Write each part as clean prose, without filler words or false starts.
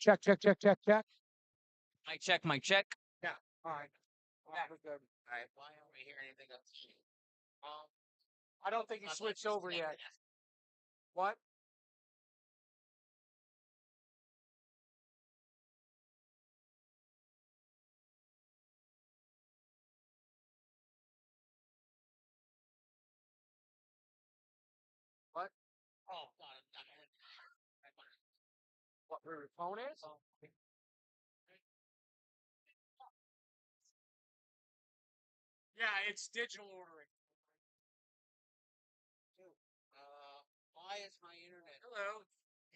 Check, check, check, check, check. Mic check, mic check. Yeah. All right. Yeah. We're good. All right. Why don't we hear anything else? I don't think he switched over yet. What? What? Oh, God. What, where your phone is? Yeah, it's digital ordering. Why is my internet? Hello.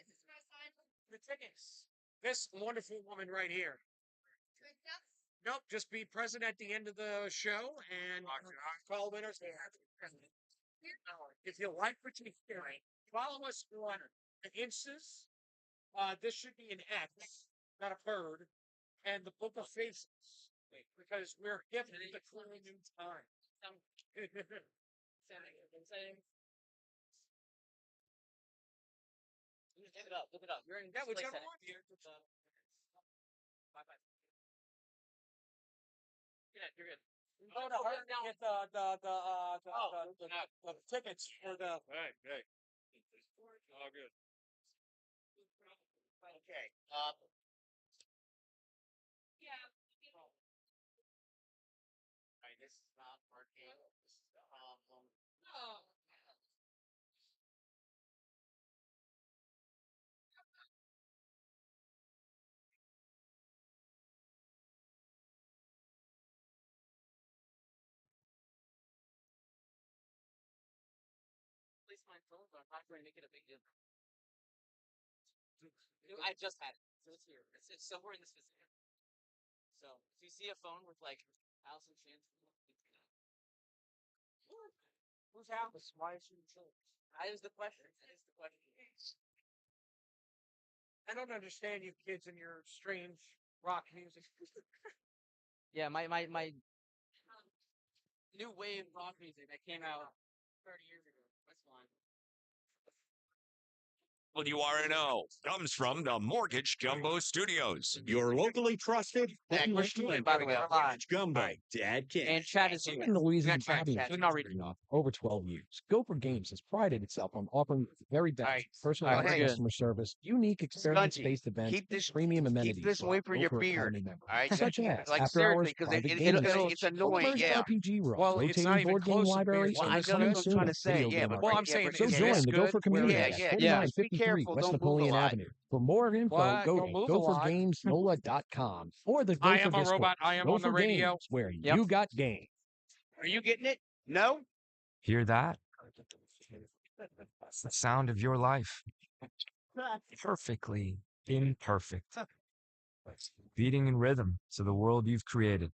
Is this my sign? The tickets. This wonderful woman right here. To accept? Nope, just be present at the end of the show and call winners. If you like what you hear, follow us on the Instas. This should be an X, not a bird, and the Book of Faces, because we're hip to the cool new time. Look it up. Look it up. You're in whichever one. Bye. You're good. Go to her and get the tickets for the. Hey. All good. Okay. Yeah. Alright, this is not working. This is the problem. Oh. Place my phone, but I'm not going to make it a big deal. I just had it, so it's here. It's somewhere in this vicinity. So if you see a phone with like Allison Chance, Whose house? Why is she in church? that is the question. I don't understand you kids and your strange rock music. Yeah, my new wave rock music that came out 30 years ago. That's fine. WRNO comes from the Mortgage Jumbo Studios, your locally trusted We're streaming, by the way, we're live. Mortgage Jumbo. Dad King. And Chad is here. In Louisiana, Not Chad, Bobby Chad. has Do not read been over 12 years. Gopher Games has prided itself on offering the very best Alright. personalized Alright, good. customer service, unique experience-based events, Keep this- premium amenities. Keep this for away our from your Gopher beard. Academy members, Alright, such as like after seriously, hours because private it's gaming, annoying. versed Yeah. RPG room, Well, it's rotating not even board game close to library, beer, so and this coming is- soon, trying to say, video yeah, game but Well, I'm arcade. saying, So is join this the good? Gopher community Yeah, at yeah. 4953 careful, West don't move a Napoleon lot. Avenue. For more info, What? go Don't to move a lot. gophergamesnola.com or the I Gopher am a Discord. robot. I am on the Gopher radio. Games, where Yep. you got game. Are you getting it? No? Hear that? That's the sound of your life. Perfectly imperfect. Beating in rhythm to the world you've created.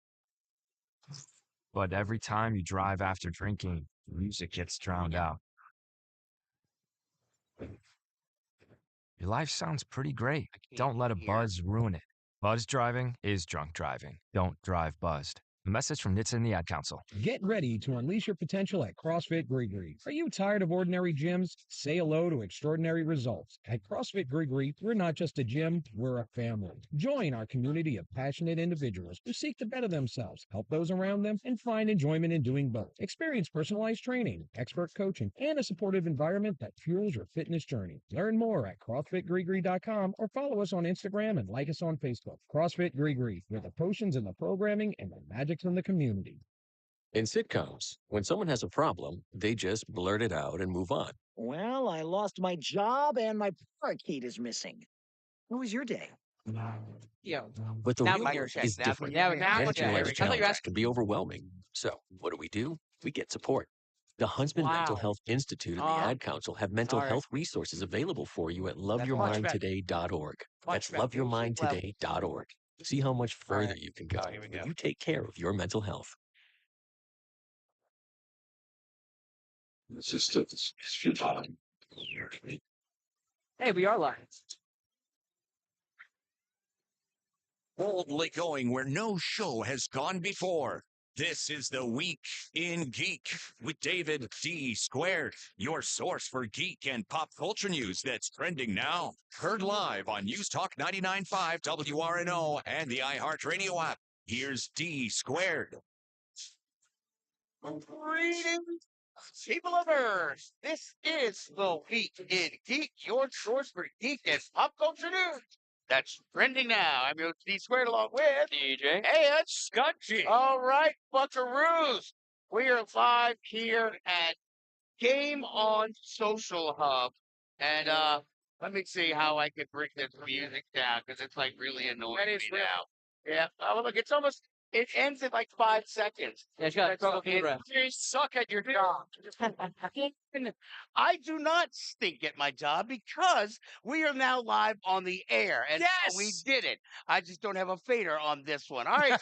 But every time you drive after drinking, music gets drowned out. Your life sounds pretty great. Don't let a buzz ruin it. Buzz driving is drunk driving. Don't drive buzzed. A message from NHTSA and the Ad Council. Get ready to unleash your potential at CrossFit Grigri. Are you tired of ordinary gyms? Say hello to extraordinary results. At CrossFit Grigri, we're not just a gym, we're a family. Join our community of passionate individuals who seek to better themselves, help those around them, and find enjoyment in doing both. Experience personalized training, expert coaching, and a supportive environment that fuels your fitness journey. Learn more at CrossFitGrigri.com or follow us on Instagram and like us on Facebook. CrossFit Grigri, where the potions and the programming and the magic's in the community. In sitcoms, when someone has a problem, they just blurt it out and move on. Well, I lost my job and my parakeet is missing. How was your day? Yeah. But the Now real we can world check. is Now different. we can Managing check. life's I thought you challenges asked. can be overwhelming. So, what do? We get support. The Huntsman Mental Wow. Health Institute and the Ad Council have mental Sorry. health resources available for you at much loveyourmindtoday.org. That's better. loveyourmindtoday.org. See how much further you can go here we when go. you take care of your mental health. Hey, we are live. Boldly going where no show has gone before. This is the Week in Geek with David D. Squared, your source for geek and pop culture news that's trending now. Heard live on News Talk 99.5 WRNO and the iHeartRadio app. Here's D. Squared. Greetings, people of Earth. This is the Week in Geek, your source for geek and pop culture news. That's trending now. I'm your D Squared along with DJ. and Scunchie. All right, buckaroos. We are live here at Game On Social Hub. And let me see how I can bring this music down because it's like really annoying me now. Yeah. Oh, look, it's almost. It ends in like 5 seconds. Yeah, you got trouble You suck at your job. I do not stink at my job because we are now live on the air. And so we did it. I just don't have a fader on this one. All right.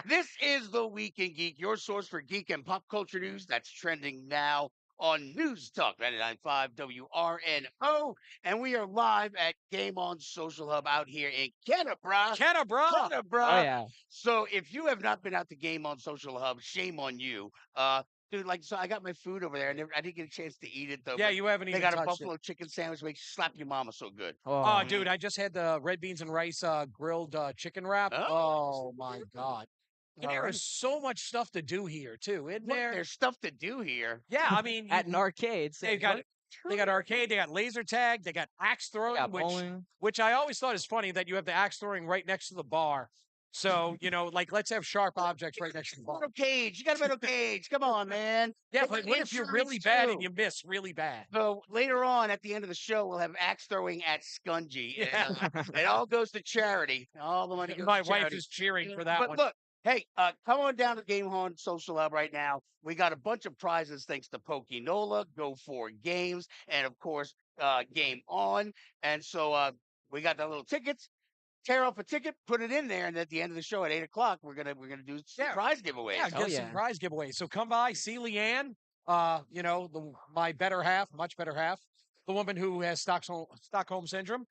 This is the Week in Geek, your source for geek and pop culture news that's trending now on News Talk 99.5 WRNO. And we are live at Game On Social Hub out here in Canberra. Canberra. Oh, yeah. So if you have not been out to Game On Social Hub, shame on you. Dude, like, so I got my food over there, and I didn't get a chance to eat it, though. Yeah, but you haven't They even got a touched buffalo it. chicken sandwich, makes you slap your mama so good. Oh, dude, I just had the red beans and rice grilled chicken wrap. Oh. Oh, my God. And All there right. is so much stuff to do here, too, isn't Look, there? there's stuff to do here. Yeah, I mean, At an arcade. they got arcade, they got laser tag, they got axe throwing, got bowling. which I always thought is funny that you have the axe throwing right next to the bar. So, like, let's have sharp objects right next to the bar. Metal cage. You got a metal cage. Come on, man. Yeah, Get but the what if you're really insurance, bad too. and you miss really bad? So later on at the end of the show, we'll have axe throwing at Scungy. Yeah. It all goes to charity. All the money goes My to wife charity. is cheering for that But one. look, hey, come on down to Game On Social Hub right now. We got a bunch of prizes thanks to Pokenola, Go For Games, and of course, Game On. And so we got the little tickets. Tear off a ticket, put it in there, and at the end of the show at 8 o'clock, we're gonna do some prize giveaways. Yeah, get some prize giveaways. So come by, see Leanne, my better half, much better half, the woman who has Stockholm syndrome.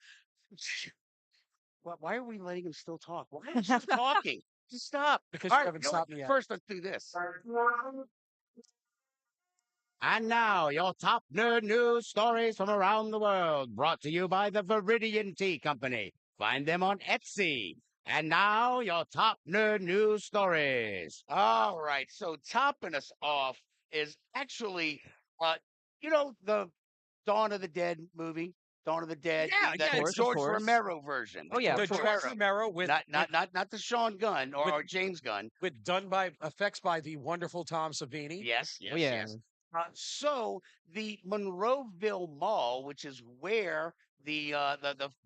Why are we letting him still talk? Why are you still talking? Just stop. Because All you right, haven't you know what? stopped me yet. First, let's do this. And now, your top nerd news stories from around the world, brought to you by the Viridian Tea Company. Find them on Etsy. And now, your top nerd news stories. All right, so topping us off is actually, the Dawn of the Dead movie. Dawn of the Dead. Yeah, the of George course. Romero version. Oh, yeah, The of George course. Romero with Not the Sean Gunn or James Gunn. with done by effects by the wonderful Tom Savini. Yes, Oh, yeah. yes. So the Monroeville Mall, which is where the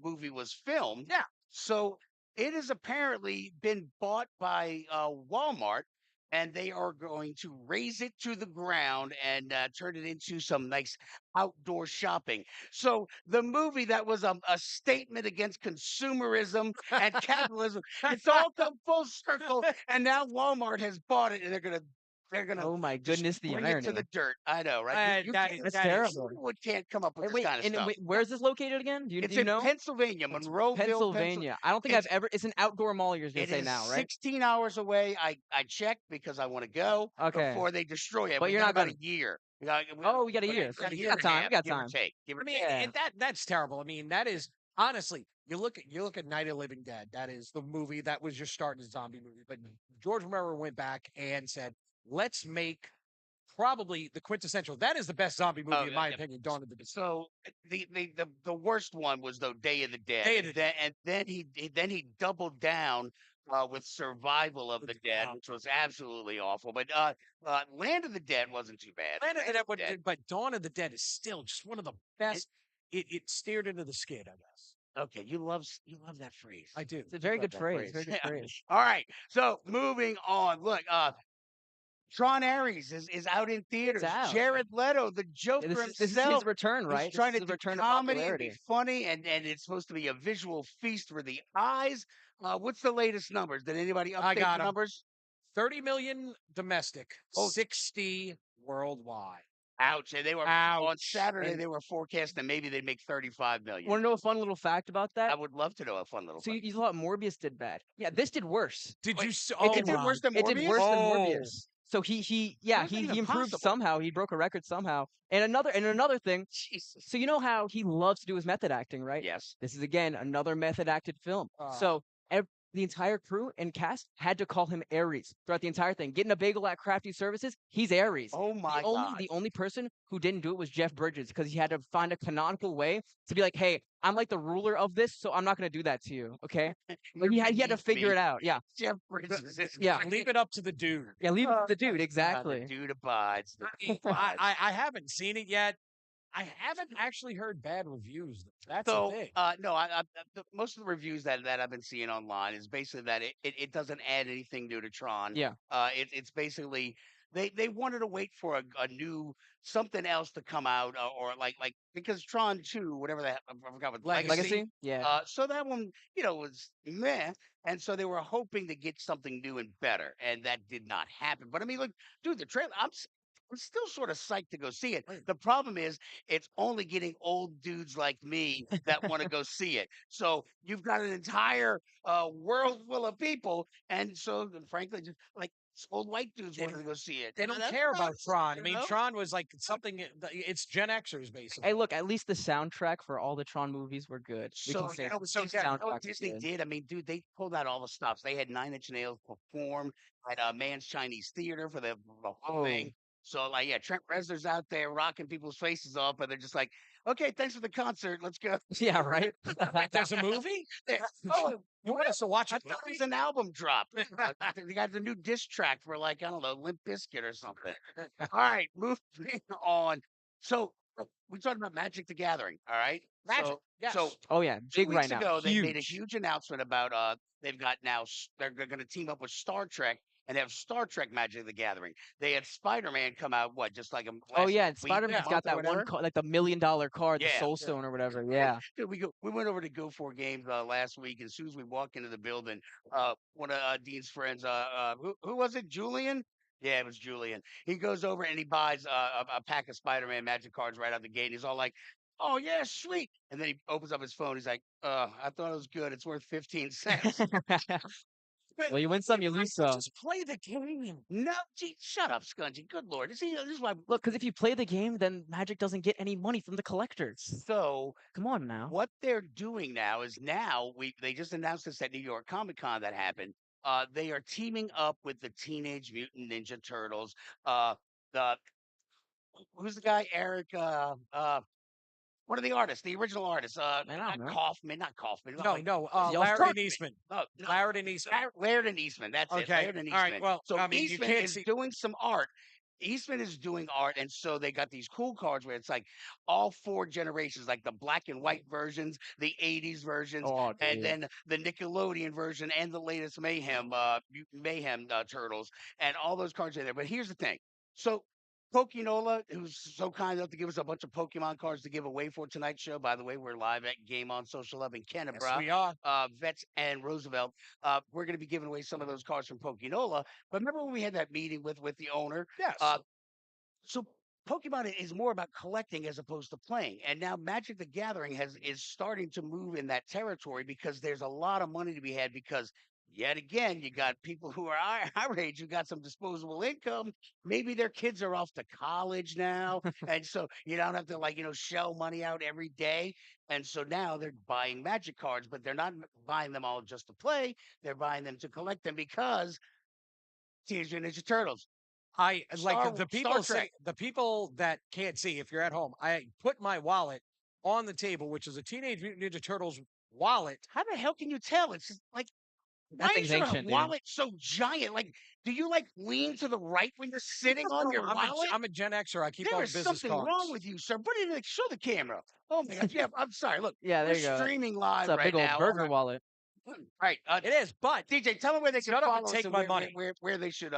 movie was filmed. Yeah. So it has apparently been bought by Walmart, and they are going to raise it to the ground and turn it into some nice outdoor shopping. So the movie that was a statement against consumerism and capitalism, it's all come full circle, and now Walmart has bought it, and they're gonna. Oh my just goodness, the bring irony. it to the dirt. I know, right? That's terrible. Hollywood can't come up with Wait, this kind of and stuff. wait, where's this located again? Do It's you in know? Pennsylvania, Monroeville, Pennsylvania. I don't think It's- I've ever. It's an outdoor mall. You're gonna It say is now, right? 16 hours away. I checked because I want to go Okay. before they destroy it. But We you're got not about gonna- a year. We got a year. Got a We year got and a time. half, We got give or time. take, give or I mean, take. and that's terrible. I mean, that is honestly, you look at Night of the Living Dead. That is the movie that was your starting zombie movie. But George Romero went back and said, let's make probably the quintessential. That is the best zombie movie in my opinion. Dawn of the Dead. So the worst one was the Day of the Dead. Day of the Dead. And then he doubled down with Survival of the Dead, which was absolutely awful. But Land of the Dead wasn't too bad. Land of the Dead, but Dawn of the Dead is still just one of the best. It stared into the skid, I guess. Okay, you love that phrase. I do. It's a very love good that phrase. phrase. Very good Yeah. phrase. All right, so moving on. Look, Tron Ares is out in theaters. out. Jared Leto, the Joker This is himself, his return, right? is trying This to is do the return of comedy and popularity. be funny, and it's supposed to be a visual feast for the eyes. What's the latest numbers? Did anybody update got the 'em. numbers? 30 million domestic, Oh. 60 worldwide. Ouch! And they were on Ouch. Saturday. And They were forecasting maybe they'd make 35 million. Want to know a fun little fact about I that? would love to know a fun little. So you thought Morbius did bad? Yeah, this did worse. did Wait, you? It Oh did did my! worse than It did Morbius? worse than Oh. Morbius. So How's that he even improved possible? somehow. He broke a record somehow. And another thing. Jesus. So you know how he loves to do his method acting, right? Yes. This is again another method acted film. Uh, So the entire crew and cast had to call him Ares throughout the entire thing. Getting a bagel at Crafty Services, he's Ares. Oh my God. The only person who didn't do it was Jeff Bridges because he had to find a canonical way to be like, hey, I'm like the ruler of this, so I'm not gonna do that to you, okay? But he had to figure it out. Yeah, Jeff Bridges. yeah, leave it up to the dude. yeah. Leave it to the dude. The Exactly. dude abides. The dude I, abides. I haven't seen it yet. I haven't actually heard bad reviews. That's So, the thing. no, most of the reviews that I've been seeing online is basically that it doesn't add anything new to Tron. Yeah. It's basically they wanted to wait for a new something else to come out or like because Tron 2, whatever that I forgot what Legacy. Yeah. So that one, was meh. And so they were hoping to get something new and better, and that did not happen. But I mean, look, dude, the trailer. I'm still sort of psyched to go see it. The problem is, it's only getting old dudes like me that want to go see it. So you've got an entire world full of people, and so frankly, just like old white dudes wanting to go see it. They don't That's care about nice, Tron. I you mean, know? Tron was like something. It's Gen Xers basically. Hey, look. At least the soundtrack for all the Tron movies were good. We So can say you know, the so yeah, you know soundtrack what was Disney good. did? I mean, dude, they pulled out all the stops. They had Nine Inch Nails perform at Man's Chinese Theater for the whole Oh, thing. So like, yeah, Trent Reznor's out there rocking people's faces off, and they're just like, "Okay, thanks for the concert. Let's go." yeah, right. There's a movie. Oh, You want us to watch I it? thought it was an album drop. They got the new diss track for like I don't know, Limp Bizkit or something. All right, moving on. So we talked about Magic the Gathering. All right, Magic. So Yes. so Oh yeah, 2 big weeks right now. ago, they made a Huge. huge announcement about they've got now they're going to team up with Star Trek and have Star Trek Magic the Gathering. They had Spider-Man come out just like Oh last yeah, and week, Spider-Man's got month or that one whatever. like the $1 million card, the Yeah. Soul Stone or whatever. Yeah. Dude, we went over to Go For Games last week, and as soon as we walk into the building, one of Dean's friends, who was it? Julian? Yeah, it was Julian. He goes over and he buys a pack of Spider-Man Magic cards right out the gate. He's all like, "Oh yeah, sweet!" And then he opens up his phone. He's like, I thought it was good. It's worth 15 cents." Well, you win some, you lose some. Just play the game. No, gee, shut up, Scungy. Good lord, this is why. Look, because if you play the game, then Magic doesn't get any money from the collectors. So Come on now. what they're doing now is they just announced this at New York Comic Con that happened. They are teaming up with the Teenage Mutant Ninja Turtles. The who's the guy? Eric. One of the artists, the original artists. Man, I don't know. Not Kaufman. No, no. Y'all Larry start- Eastman. No, Larry and Eastman. Laird and Eastman. That's it. Okay. Laird and All Eastman. right. Well, so I mean, you Eastman can't is see. doing some art. Eastman is doing art, and so they got these cool cards where it's like all 4 generations, like the black and white versions, the '80s versions, Oh, and dude. then the Nickelodeon version, and the latest Mayhem, Mutant Mayhem Turtles, and all those cards are there. But here's the thing: so Pokinola, who's so kind enough to give us a bunch of Pokemon cards to give away for tonight's show. By the way, we're live at Game On Social Love in Yes, Kennebra, we are. Vets and Roosevelt. We're going to be giving away some of those cards from Pokinola. But remember when we had that meeting with the owner? Yes. So Pokemon is more about collecting as opposed to playing. And now Magic the Gathering is starting to move in that territory because there's a lot of money to be had because yet again, you got people who are our age who got some disposable income. Maybe their kids are off to college now. And so you don't have to shell money out every day. And so now they're buying Magic cards, but they're not buying them all just to play. They're buying them to collect them because Teenage Mutant Ninja Turtles. I like the people Trek. the people that can't see. If you're at home, I put my wallet on the table, which is a Teenage Mutant Ninja Turtles wallet. How the hell can you tell? It's just like, That why thing's is your ancient, dude. wallet so giant? Like, do you lean to the right when you're sitting on your wallet? I'm a Gen Xer. I keep all There the is business something cards. wrong with you, sir. Put it in, show the camera. Oh my God, yeah, I'm sorry. Look, Yeah, we're there you go. streaming live It's a right big old now. burger wallet. All right, It is, but DJ, tell them where they can shut up and follow us take and my where, money. where they should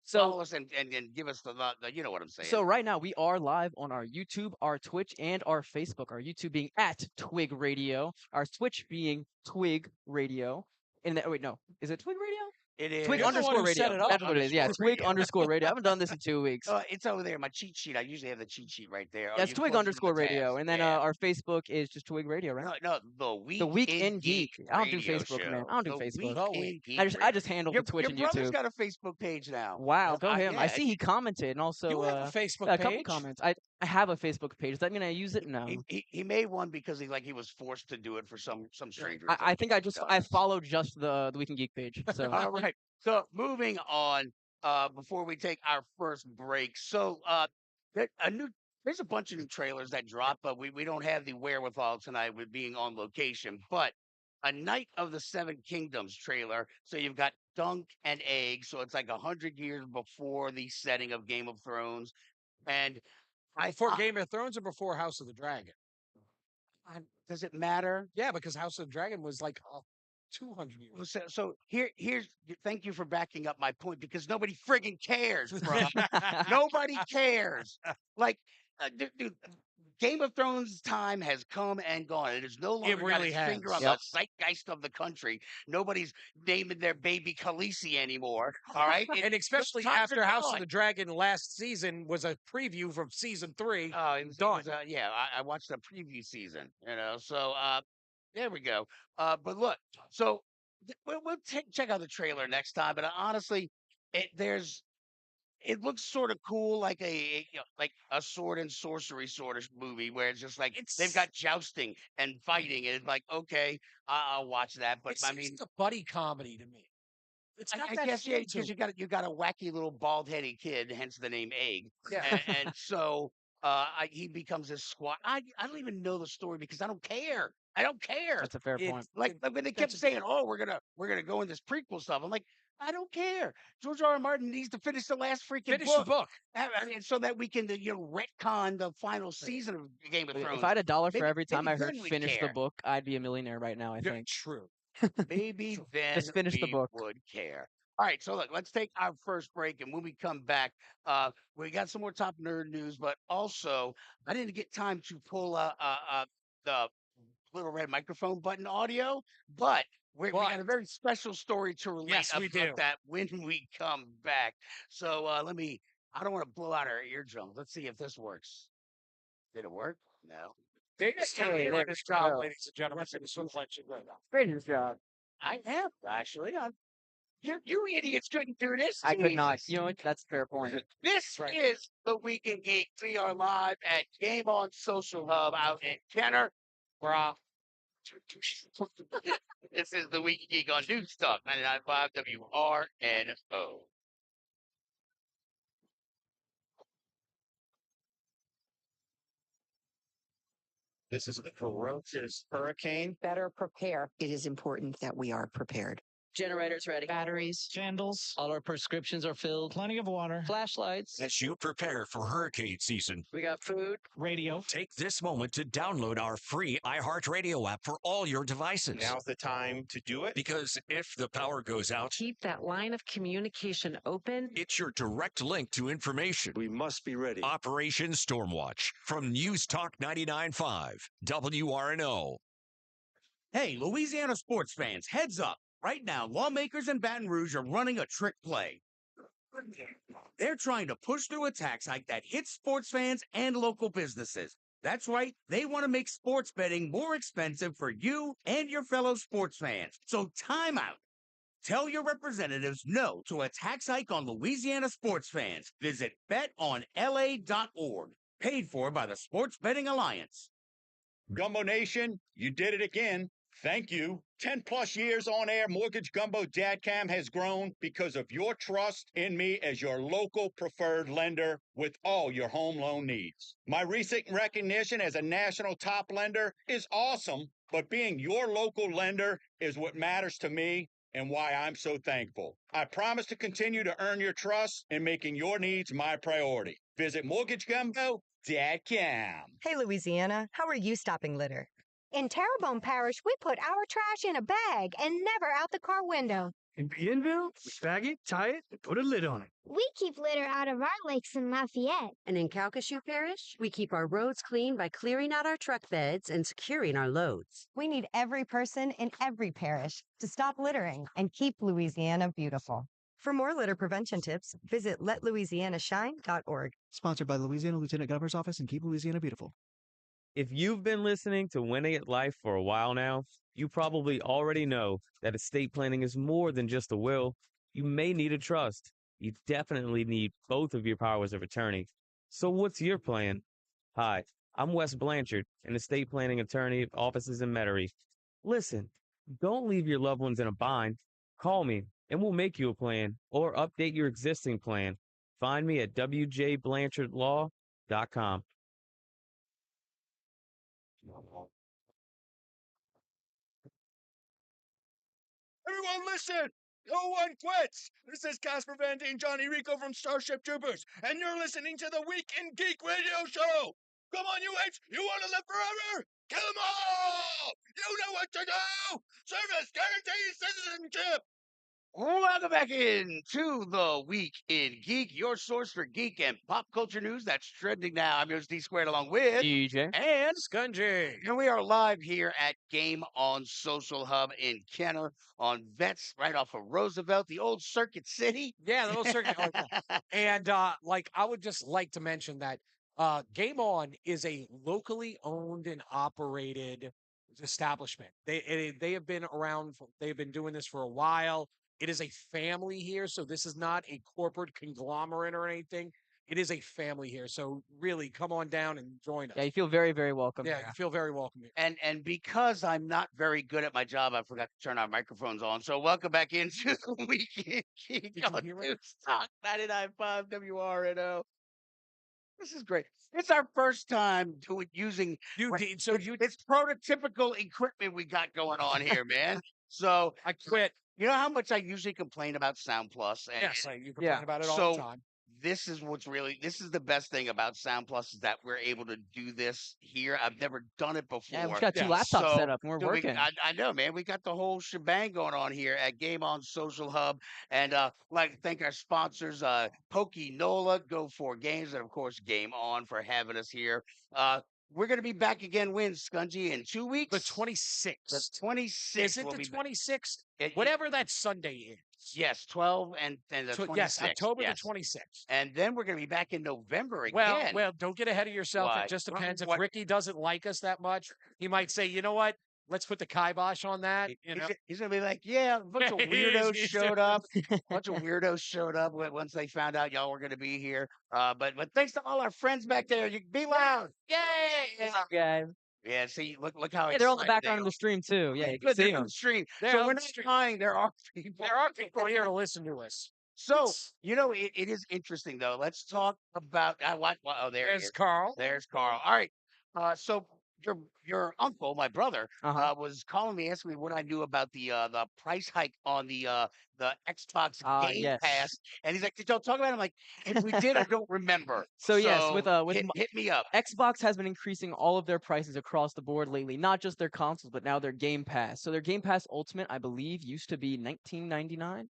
So follow us and give us the you know what I'm saying. So right now we are live on our YouTube, our Twitch, and our Facebook. Our YouTube being at Twig Radio, our Twitch being Twig Radio. And wait, no, is it Twig Radio? It is. Twig You're the one underscore who set radio. it up. That's what it is. Yeah, Underscore Twig radio. underscore radio. I haven't done this in 2 weeks. It's over there. My cheat sheet. I usually have the cheat sheet right there. Oh, That's you Twig close one of the underscore radio, tabs. and then Yeah. our Facebook is just Twig Radio, right? No, the The Week Week in in Geek. Geek I don't do radio Facebook, man. show. I don't do The Facebook. Week Oh, in wait. Geek. I just handle the Twitch Your and brother's YouTube. got a Facebook page now. Wow, go him. I Yeah, see he commented and also You have a Facebook a couple page? comments. I have a Facebook page. Does that mean I use it? No. he made one because he was forced to do it for some strange reason. I think I followed just the Week in Geek page. So All right. So moving on, before we take our first break. So there's a bunch of new trailers that drop, but we don't have the wherewithal tonight with being on location. But a Night of the Seven Kingdoms trailer. So you've got Dunk and Egg. So it's like 100 years before the setting of Game of Thrones. And Before Game of Thrones or before House of the Dragon? Does it matter? Yeah, because House of the Dragon was like 200 years. Well, so here's thank you for backing up my point because nobody friggin' cares, bro. Nobody cares. Like, dude, Game of Thrones time has come and gone. It is no longer got really its has. finger on the zeitgeist of the country. Nobody's naming their baby Khaleesi anymore. All right, And especially times are after House of gone. the Dragon last season was a preview from season 3. Oh, it was done. yeah, I watched the preview season. So there we go. But look, so we'll check out the trailer next time. But honestly, it looks sort of cool, like like a sword and sorcery sort of movie where it's just like they've got jousting and fighting, and it's like, okay, I'll watch that. But It's I mean, a buddy comedy to me. It's got I that guess feel because to it. you got a wacky little bald headed kid, hence the name Egg. Yeah. And so he becomes this squad. I don't even know the story because I don't care. I don't care. that's a fair point. Like when they kept saying, "Oh, we're gonna go in this prequel stuff," I'm like, I don't care. George R. R. Martin needs to finish the last freaking Finish book, the book. so that we can retcon the final season of Game of Thrones. If I had $1 for Maybe- every time maybe I heard then we'd finish the care. book, I'd be a millionaire right now, I Yeah, think. true. Maybe then Just finish the we book. would care. All right, so look, let's take our first break, and when we come back, we got some more top nerd news, but also I didn't get time to pull the little red microphone button audio, but we got a very special story to relate Yes, we about do. that when we come back. So I don't want to blow out our eardrums. Let's see if this works. Did it work? No. Biggest Hey, failure there in this we job, go. ladies and gentlemen, for the swim legend. Great news job. I am, actually. You idiots couldn't do this. I could not. Jesus. You know what? That's a fair point. This Right. is the Weekend Geek. We are live at Game On Social Hub out in Kenner. Brah. This is the Weekend Geek on News Talk 99.5 WRNO. This is a ferocious hurricane. Better prepare. It is important that we are prepared. Generators ready. Batteries, Candles. All our prescriptions are filled. plenty of water, Flashlights. As you prepare for hurricane season, We got food. radio. take this moment to download our free iHeartRadio app for all your devices. Now's the time to do it. Because if the power goes out, Keep that line of communication open. it's your direct link to information. We must be ready. Operation Stormwatch from News Talk 99.5 WRNO. Hey, Louisiana sports fans, heads up. Right now, lawmakers in Baton Rouge are running a trick play. They're trying to push through a tax hike that hits sports fans and local businesses. That's right, they want to make sports betting more expensive for you and your fellow sports fans. So time out. Tell your representatives no to a tax hike on Louisiana sports fans. Visit betonla.org. Paid for by the Sports Betting Alliance. Gumbo Nation, you did it again. Thank you. 10 plus years on air, Mortgage Gumbo Dadcam has grown because of your trust in me as your local preferred lender with all your home loan needs. My recent recognition as a national top lender is awesome, but being your local lender is what matters to me and why I'm so thankful. I promise to continue to earn your trust in making your needs my priority. Visit mortgagegumbo.com. Hey, Louisiana, how are you stopping litter? In Terrebonne Parish, we put our trash in a bag and never out the car window. In Bienville, we bag it, tie it, and put a lid on it. We keep litter out of our lakes in Lafayette. And in Calcasieu Parish, we keep our roads clean by clearing out our truck beds and securing our loads. We need every person in every parish to stop littering and keep Louisiana beautiful. For more litter prevention tips, visit letlouisianashine.org. Sponsored by Louisiana Lieutenant Governor's Office and Keep Louisiana Beautiful. If you've been listening to Winning at Life for a while now, you probably already know that estate planning is more than just a will. You may need a trust. You definitely need both of your powers of attorney. So what's your plan? Hi, I'm Wes Blanchard, an estate planning attorney at offices in Metairie. Listen, don't leave your loved ones in a bind. Call me, and we'll make you a plan or update your existing plan. Find me at wjblanchardlaw.com. Everyone listen! No one quits! This is Casper Van Dien, Johnny Rico from Starship Troopers, and you're listening to the Week in Geek radio show! Come on, you apes! You want to live forever? Kill them all! You know what to do! Service guarantees citizenship! Welcome back into the Week in Geek, your source for geek and pop culture news that's trending now. I'm yours, D Squared, along with DJ and Scunji. And we are live here at Game on Social Hub in Kenner on Vets, right off of Roosevelt, the old Circuit City. Yeah, the old Circuit. And like, I would just like to mention that Game On is a locally owned and operated establishment. They have been around. They've been doing this for a while. It is a family here, so this is not a corporate conglomerate or anything. It is a family here, so really come on down and join us. Yeah, you feel very, very welcome. Yeah, you feel very welcome here. And because I'm not very good at my job, I forgot to turn our microphones on. So welcome back into the Weekend Geek on News Talk 99.5 WRNO. This is great. It's our first time using it's prototypical equipment we got going on here, man. So I quit. You know how much I usually complain about Sound Plus? Yes, you complain about it all the time. This is the best thing about Sound Plus is that we're able to do this here. I've never done it before. Yeah, we've got two laptops set up and we're working. I know, man. We got the whole shebang going on here at Game On Social Hub. And I'd like to thank our sponsors, Pokey Nola, Go For Games, and of course, Game On for having us here. We're going to be back again when, Scunji, in 2 weeks? The 26th. The 26th. Is it the 26th? Whatever that Sunday is. Yes, 12 and the 26th. Yes, October the 26th. And then we're going to be back in November again. Well, don't get ahead of yourself. Why? It just depends. If Ricky doesn't like us that much, he might say, you know what? Let's put the kibosh on that. He's going to be like, yeah, a bunch of weirdos showed up. A bunch of weirdos showed up once they found out y'all were going to be here. But thanks to all our friends back there. You be loud. Yay! What's up, guys? Yeah, see, look how they're on the background of the stream too. Yeah, you can see them. On the stream. They're so on we're the not stream. lying. There are people. There are people here to listen to us. So it is interesting though. Let's talk about there's Carl. There's Carl. All right. So your uncle, my brother, was calling me, asking me what I knew about the price hike on the Xbox Game Pass, and he's like, "Did y'all talk about it?" I'm like, "If we did, I don't remember." So yes, with hit me up. Xbox has been increasing all of their prices across the board lately, not just their consoles, but now their Game Pass. So their Game Pass Ultimate, I believe, used to be $19.99.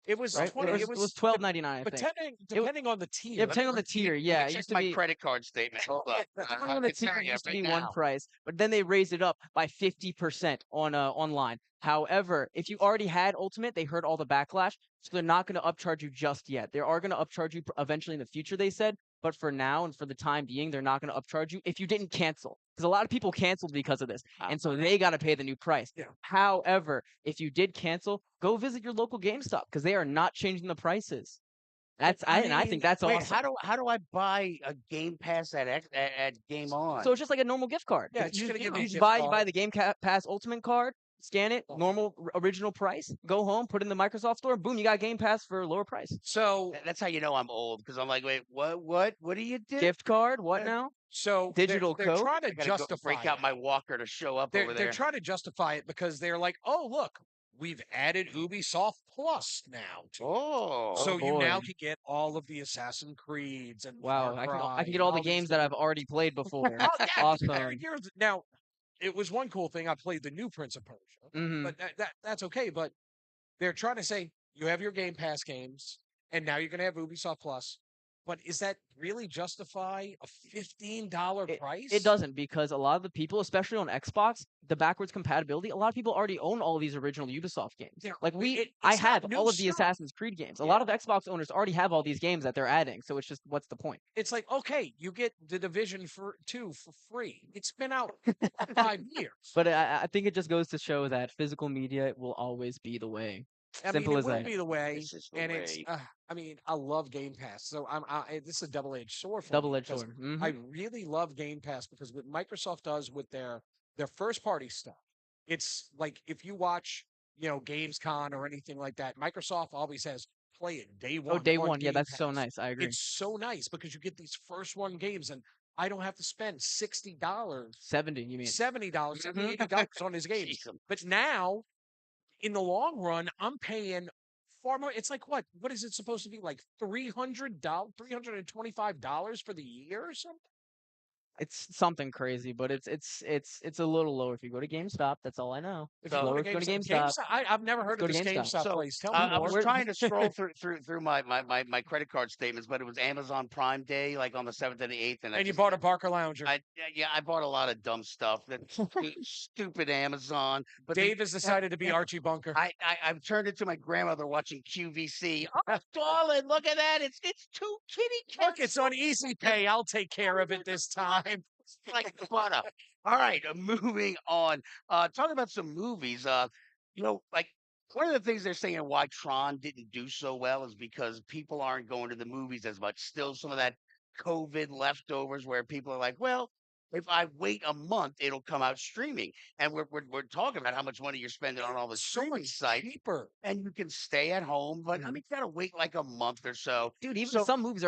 It was right? $20. It was $12.99. But depending on the tier. Yeah, depending on the tier. Yeah, it Check used to my be credit card statement. Hold up. depending on the tier. It used to be one price, but then they raised it up by 50% on online. However, if you already had Ultimate, they heard all the backlash, so they're not going to upcharge you just yet. They are going to upcharge you eventually in the future, they said. But for now and for the time being, they're not going to upcharge you if you didn't cancel. Because a lot of people canceled because of this. And so they got to pay the new price. Yeah. However, if you did cancel, go visit your local GameStop because they are not changing the prices. I think that's awesome. How do I buy a Game Pass at Game On? So it's just like a normal gift card. Yeah, you just you give just buy the Game Pass Ultimate card, scan it, normal original price, go home, put it in the Microsoft Store, boom, you got Game Pass for a lower price. So that's how you know I'm old, because I'm like, wait, what do you do? Gift card? What now? So digital they're code. trying to justify break out my walker to show up over there. They're trying to justify it because they're like, oh look, we've added Ubisoft Plus now. So you now can get all of the Assassin's Creeds and wow, I can get all the games that I've already played before. Oh, yeah, awesome. Now, it was one cool thing. I played the new Prince of Persia, but that's okay. But they're trying to say you have your Game Pass games, and now you're going to have Ubisoft Plus. But is that really justify a $15 price? It doesn't, because a lot of the people, especially on Xbox, the backwards compatibility, a lot of people already own all these original Ubisoft games. Like I it's not have new all of the stuff. Assassin's Creed games. A lot of Xbox owners already have all these games that they're adding. So it's just, what's the point? It's like, okay, you get the Division 2 for free. It's been out for 5 years. But I think it just goes to show that physical media will always be the way. Simple it as will that. be the way, This is the and way. it's. I love Game Pass, so this is a double-edged sword for me. Double-edged because sword. I really love Game Pass because what Microsoft does with their first-party stuff, it's like if you watch, GamesCon or anything like that, Microsoft always says play it day one. Oh, day on one. Yeah, Game that's so Pass. nice. I agree. It's so nice because you get these first one games, and I don't have to spend $60, $70, you mean? $70, $80 on his games. But now, in the long run, I'm paying far more. It's like what? What is it supposed to be like? $325 for the year or something? It's something crazy, but it's a little low if you go to GameStop. That's all I know. If It's you go lower to if you go to GameStop, GameStop. I've never heard Go of to this GameStop. GameStop place. Tell me I more. was trying to scroll through my credit card statements, but it was Amazon Prime Day, like on the 7th and the 8th, and you bought a Barker Lounger. I bought a lot of dumb stuff. That stupid Amazon. But Dave has decided to be Archie Bunker. I've turned into my grandmother watching QVC. Oh, darling, look at that! It's two kitty cats. Look, it's on Easy Pay. I'll take care of it this time. Like butter. All right, moving on. Talking about some movies. Like one of the things they're saying why Tron didn't do so well is because people aren't going to the movies as much. Still, some of that COVID leftovers where people are like, well, if I wait a month, it'll come out streaming. And we're talking about how much money you're spending on all the streaming sites, cheaper, and you can stay at home. But I mean, you gotta wait like a month or so. Dude, even some movies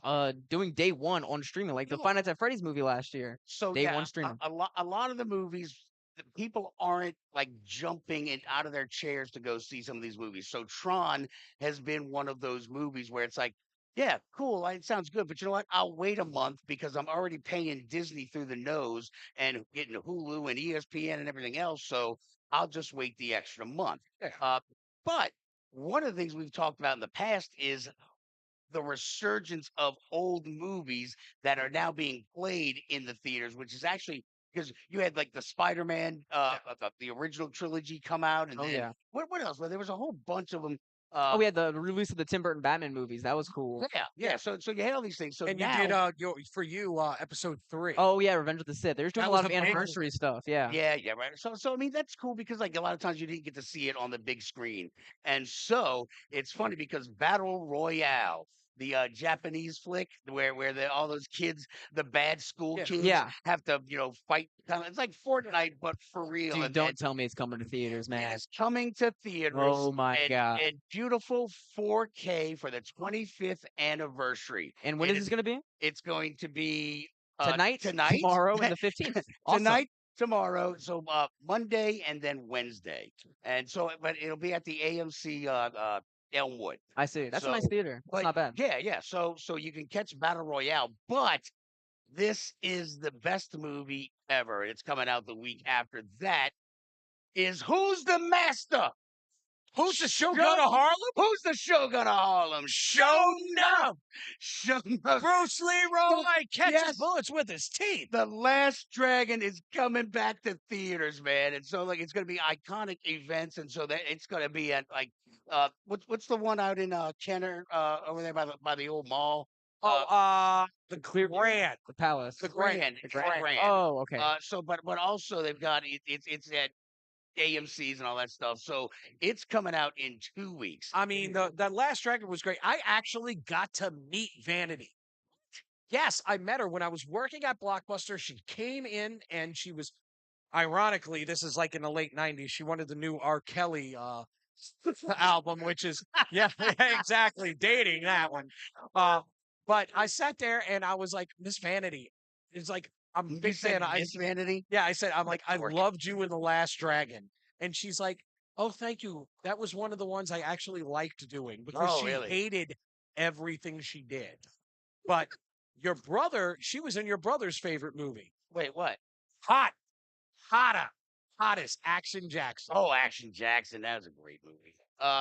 are doing day one on streaming, like the Five Nights at Freddy's movie last year. So day one streaming. A lot of the movies, the people aren't like jumping in out of their chairs to go see some of these movies. So Tron has been one of those movies where it's like, yeah, cool, it sounds good, but you know what? I'll wait a month because I'm already paying Disney through the nose and getting Hulu and ESPN and everything else. So I'll just wait the extra month. Yeah. But one of the things we've talked about in the past is the resurgence of old movies that are now being played in the theaters, which is actually because you had like the Spider-Man, the original trilogy come out, and then what else? Well, there was a whole bunch of them. We had the release of the Tim Burton Batman movies. That was cool. Yeah. So you had all these things. So and now, you did episode 3. Oh yeah, Revenge of the Sith. They're doing That a lot was of a big anniversary stuff. Yeah. Yeah, right. So I mean that's cool because like a lot of times you didn't get to see it on the big screen, and so it's funny because Battle Royale, the Japanese flick where all those kids, the bad school kids, have to fight. It's like Fortnite, but for real. Dude, don't tell me it's coming to theaters, man. It's coming to theaters. Oh my god! And beautiful 4K for the 25th anniversary. And when is this going to be? It's going to be tonight, tomorrow, and the 15th. Awesome. Tonight, tomorrow, so Monday and then Wednesday, and so but it'll be at the AMC Elmwood. I see. That's a nice theater. It's not bad. Yeah. So you can catch Battle Royale, but this is the best movie ever. It's coming out the week after that. Is Who's the Master? Who's the Shogun of Harlem? Who's the Shogun of Harlem? Shogun! Bruce Leroy catches Yes. bullets with his teeth. The Last Dragon is coming back to theaters, man, and so like it's gonna be iconic events, and so that it's gonna be at like what's the one out in Kenner over there by the old mall? The Grand, the Palace, the Grand. Oh, okay. But also they've got it's at AMC's and all that stuff. So it's coming out in 2 weeks. I mean, the Last Dragon was great. I actually got to meet Vanity. Yes, I met her when I was working at Blockbuster. She came in and she was, ironically, this is like in the late 90s. She wanted the new R. Kelly album, which is, exactly, dating that one. But I sat there and I was like, Miss Vanity. It's like, I'm a big fan of Miss Vanity. Yeah, I said, I'm like, I loved you in The Last Dragon. And she's like, oh, thank you. That was one of the ones I actually liked doing because she hated everything she did. But your brother, she was in your brother's favorite movie. Wait, what? Hottest Action Jackson. Oh, Action Jackson. That was a great movie.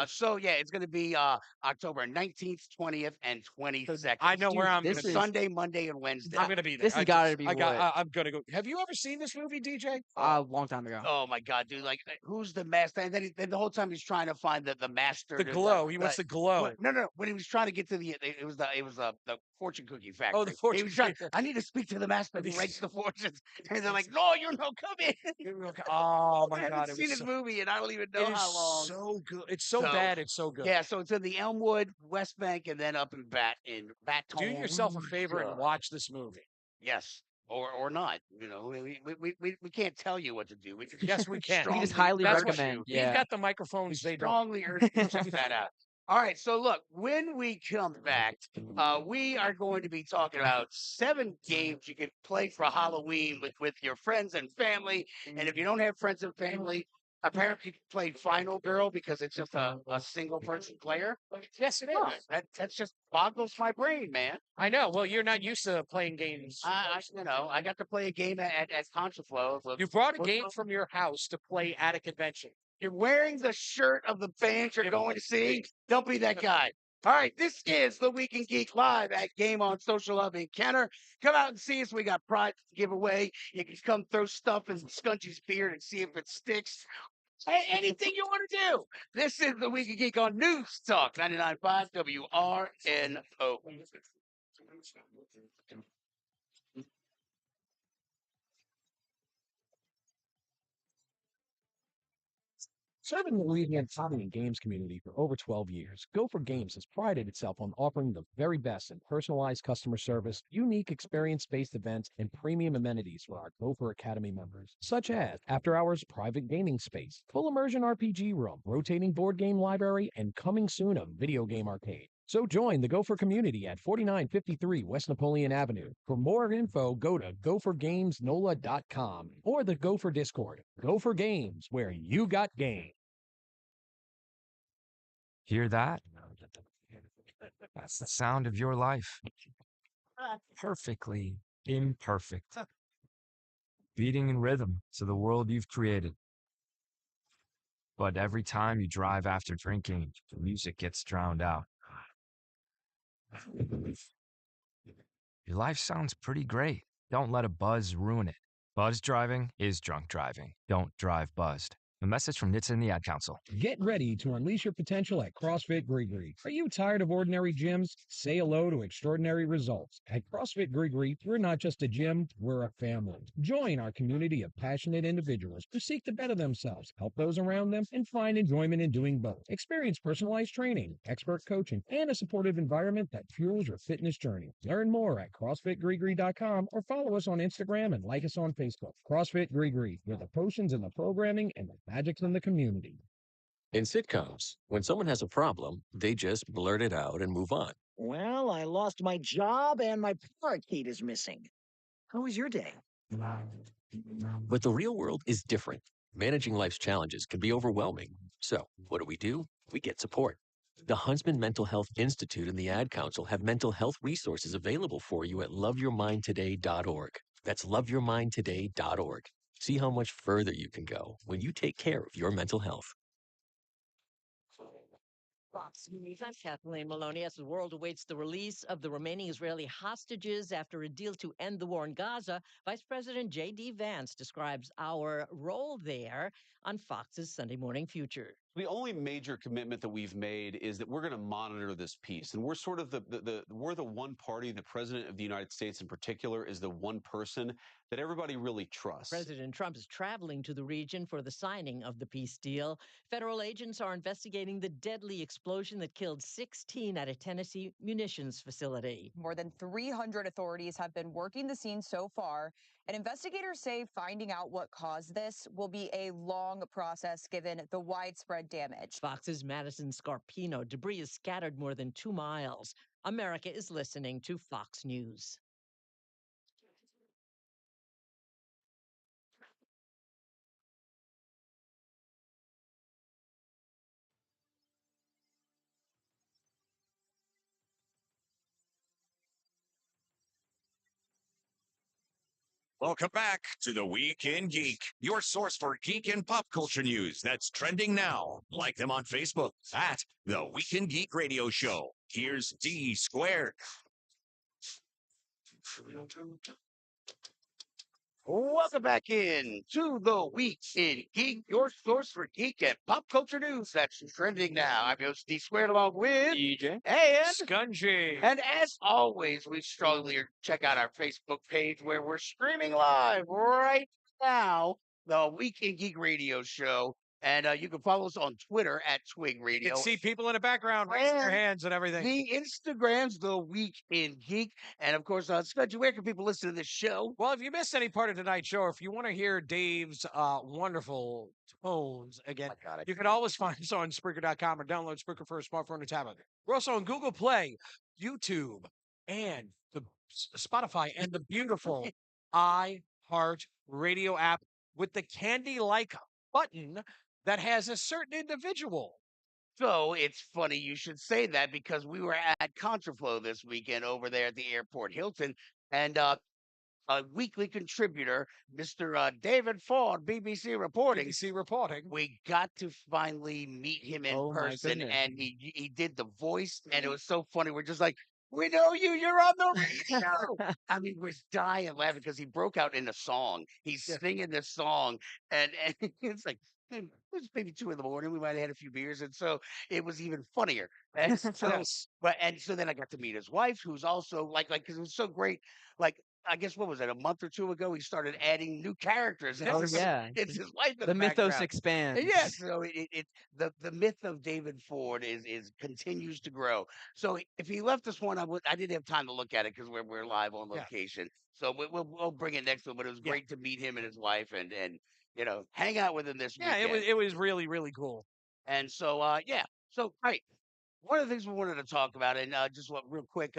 So yeah, it's going to be October 19th, 20th, and 22nd. I know where I'm this gonna is- be. Sunday, Monday, and Wednesday. I'm gonna be there. This has gotta be what- I'm gonna go. Have you ever seen this movie, DJ? A long time ago. Oh my god, dude! Like, who's the master? And then the whole time he's trying to find the master. The glow. He wants the glow. No. When he was trying to get to it was the fortune cookie factory. Oh, the fortune He was trying. cookie. I need to speak to the master who writes the fortunes. And they're like, no, you don't come in. Oh I my haven't god! seen this movie and I don't even know It is how long. so good. It's so bad. It's so good. Yeah, so it's in the Elmwood, West Bank, and then up in Baton. Do yourself a favor and watch this movie. Yes. Or not, we can't tell you what to do. We can Yes, we can. We just highly That's what- recommend. We've Yeah. got the microphones. They don't. strongly urge you to check that out. All right, so look, when we come back, we are going to be talking about 7 games you can play for Halloween with your friends and family. And if you don't have friends and family, apparently you can play Final Girl because it's just a single person player. Yes, it Huh, is. That's just boggles my brain, man. I know. Well, you're not used to playing games. I got to play a game at Contraflow. You brought a game from your house to play at a convention. You're wearing the shirt of the band you're going to see. Don't be that guy. All right, this is the Week in Geek live at Game on Social Hub in Kenner. Come out and see us. We got prize to give away. You can come throw stuff in Scunchy's beard and see if it sticks. Anything you want to do. This is the Week in Geek on News Talk 99.5 WRNO. Serving the Louisiana hobby and games community for over 12 years, Gopher Games has prided itself on offering the very best in personalized customer service, unique experience-based events, and premium amenities for our Gopher Academy members, such as after-hours private gaming space, full immersion RPG room, rotating board game library, and coming soon a video game arcade. So join the Gopher community at 4953 West Napoleon Avenue. For more info, go to gophergamesnola.com or the Gopher Discord. Gopher Games, where you got game. Hear that? That's the sound of your life. Perfectly imperfect. Beating in rhythm to the world you've created. But every time you drive after drinking, the music gets drowned out. Your life sounds pretty great. Don't let a buzz ruin it. Buzz driving is drunk driving. Don't drive buzzed. A message from NHTSA and the Ad Council. Get ready to unleash your potential at CrossFit Grigri. Are you tired of ordinary gyms? Say hello to extraordinary results. At CrossFit Grigri, we're not just a gym, we're a family. Join our community of passionate individuals who seek to better themselves, help those around them, and find enjoyment in doing both. Experience personalized training, expert coaching, and a supportive environment that fuels your fitness journey. Learn more at CrossFitGrigri.com or follow us on Instagram and like us on Facebook. CrossFit Grigri, where the potions and the programming and the magic's in the community. In sitcoms, when someone has a problem, they just blurt it out and move on. Well, I lost my job and my parakeet is missing. How was your day? But the real world is different. Managing life's challenges can be overwhelming. So, what do? We get support. The Huntsman Mental Health Institute and the Ad Council have mental health resources available for you at loveyourmindtoday.org. That's loveyourmindtoday.org. See how much further you can go when you take care of your mental health. Fox News, I'm Kathleen Maloney. As the world awaits the release of the remaining Israeli hostages after a deal to end the war in Gaza, Vice President J.D. Vance describes our role there on Fox's Sunday Morning Future. The only major commitment that we've made is that we're going to monitor this piece, and we're sort of we're the one party. The president of the United States, in particular, is the one person that everybody really trusts. President Trump is traveling to the region for the signing of the peace deal. Federal agents are investigating the deadly explosion that killed 16 at a Tennessee munitions facility. More than 300 authorities have been working the scene so far, and investigators say finding out what caused this will be a long process given the widespread damage. Fox's Madison Scarpino. Debris is scattered more than 2 miles. America is listening to Fox News. Welcome back to the Week in Geek, your source for geek and pop culture news that's trending now. Like them on Facebook at the Week in Geek Radio Show. Here's D Squared. Welcome back in to the Week in Geek, your source for geek and pop culture news that's trending now. I'm your host, D Squared, along with DJ and Scungy. And as always, we strongly check out our Facebook page where we're streaming live right now, the Week in Geek Radio Show. And you can follow us on Twitter at Twig You Radio. can see people in the background raising their And hands and everything. The Instagram's the Week in Geek. And of course, Scudgy, where can people listen to this show? Well, if you missed any part of tonight's show, or if you want to hear Dave's wonderful tones again, you can always find us on Spreaker.com or download Spreaker for a smartphone or tablet. We're also on Google Play, YouTube, and the Spotify, and the beautiful iHeart Radio app with the candy-like button that has a certain individual. So it's funny you should say that because we were at Contraflow this weekend over there at the airport Hilton, and a weekly contributor, Mr. David Ford, BBC Reporting. BBC Reporting. We got to finally meet him in person, and he did the voice, and it was so funny. We're just like, we know you. You're on the radio. I mean, we're dying laughing because he broke out in a song. He's singing this song, and it's like, it was maybe 2 in the morning. We might have had a few beers, and so it was even funnier. And so, and so then I got to meet his wife, who's also because it was so great. Like, I guess what was it, a month or 2 ago? He started adding new characters. Oh yeah, It's his wife. In the mythos background. expands. Yes, so the myth of David Ford is continues to grow. So if he left us one, I didn't have time to look at it because we're live on location. So we'll bring it next one. But it was great to meet him and his wife and hang out with him this weekend. It was really, really cool. And so so right. One of the things we wanted to talk about, and just real quick,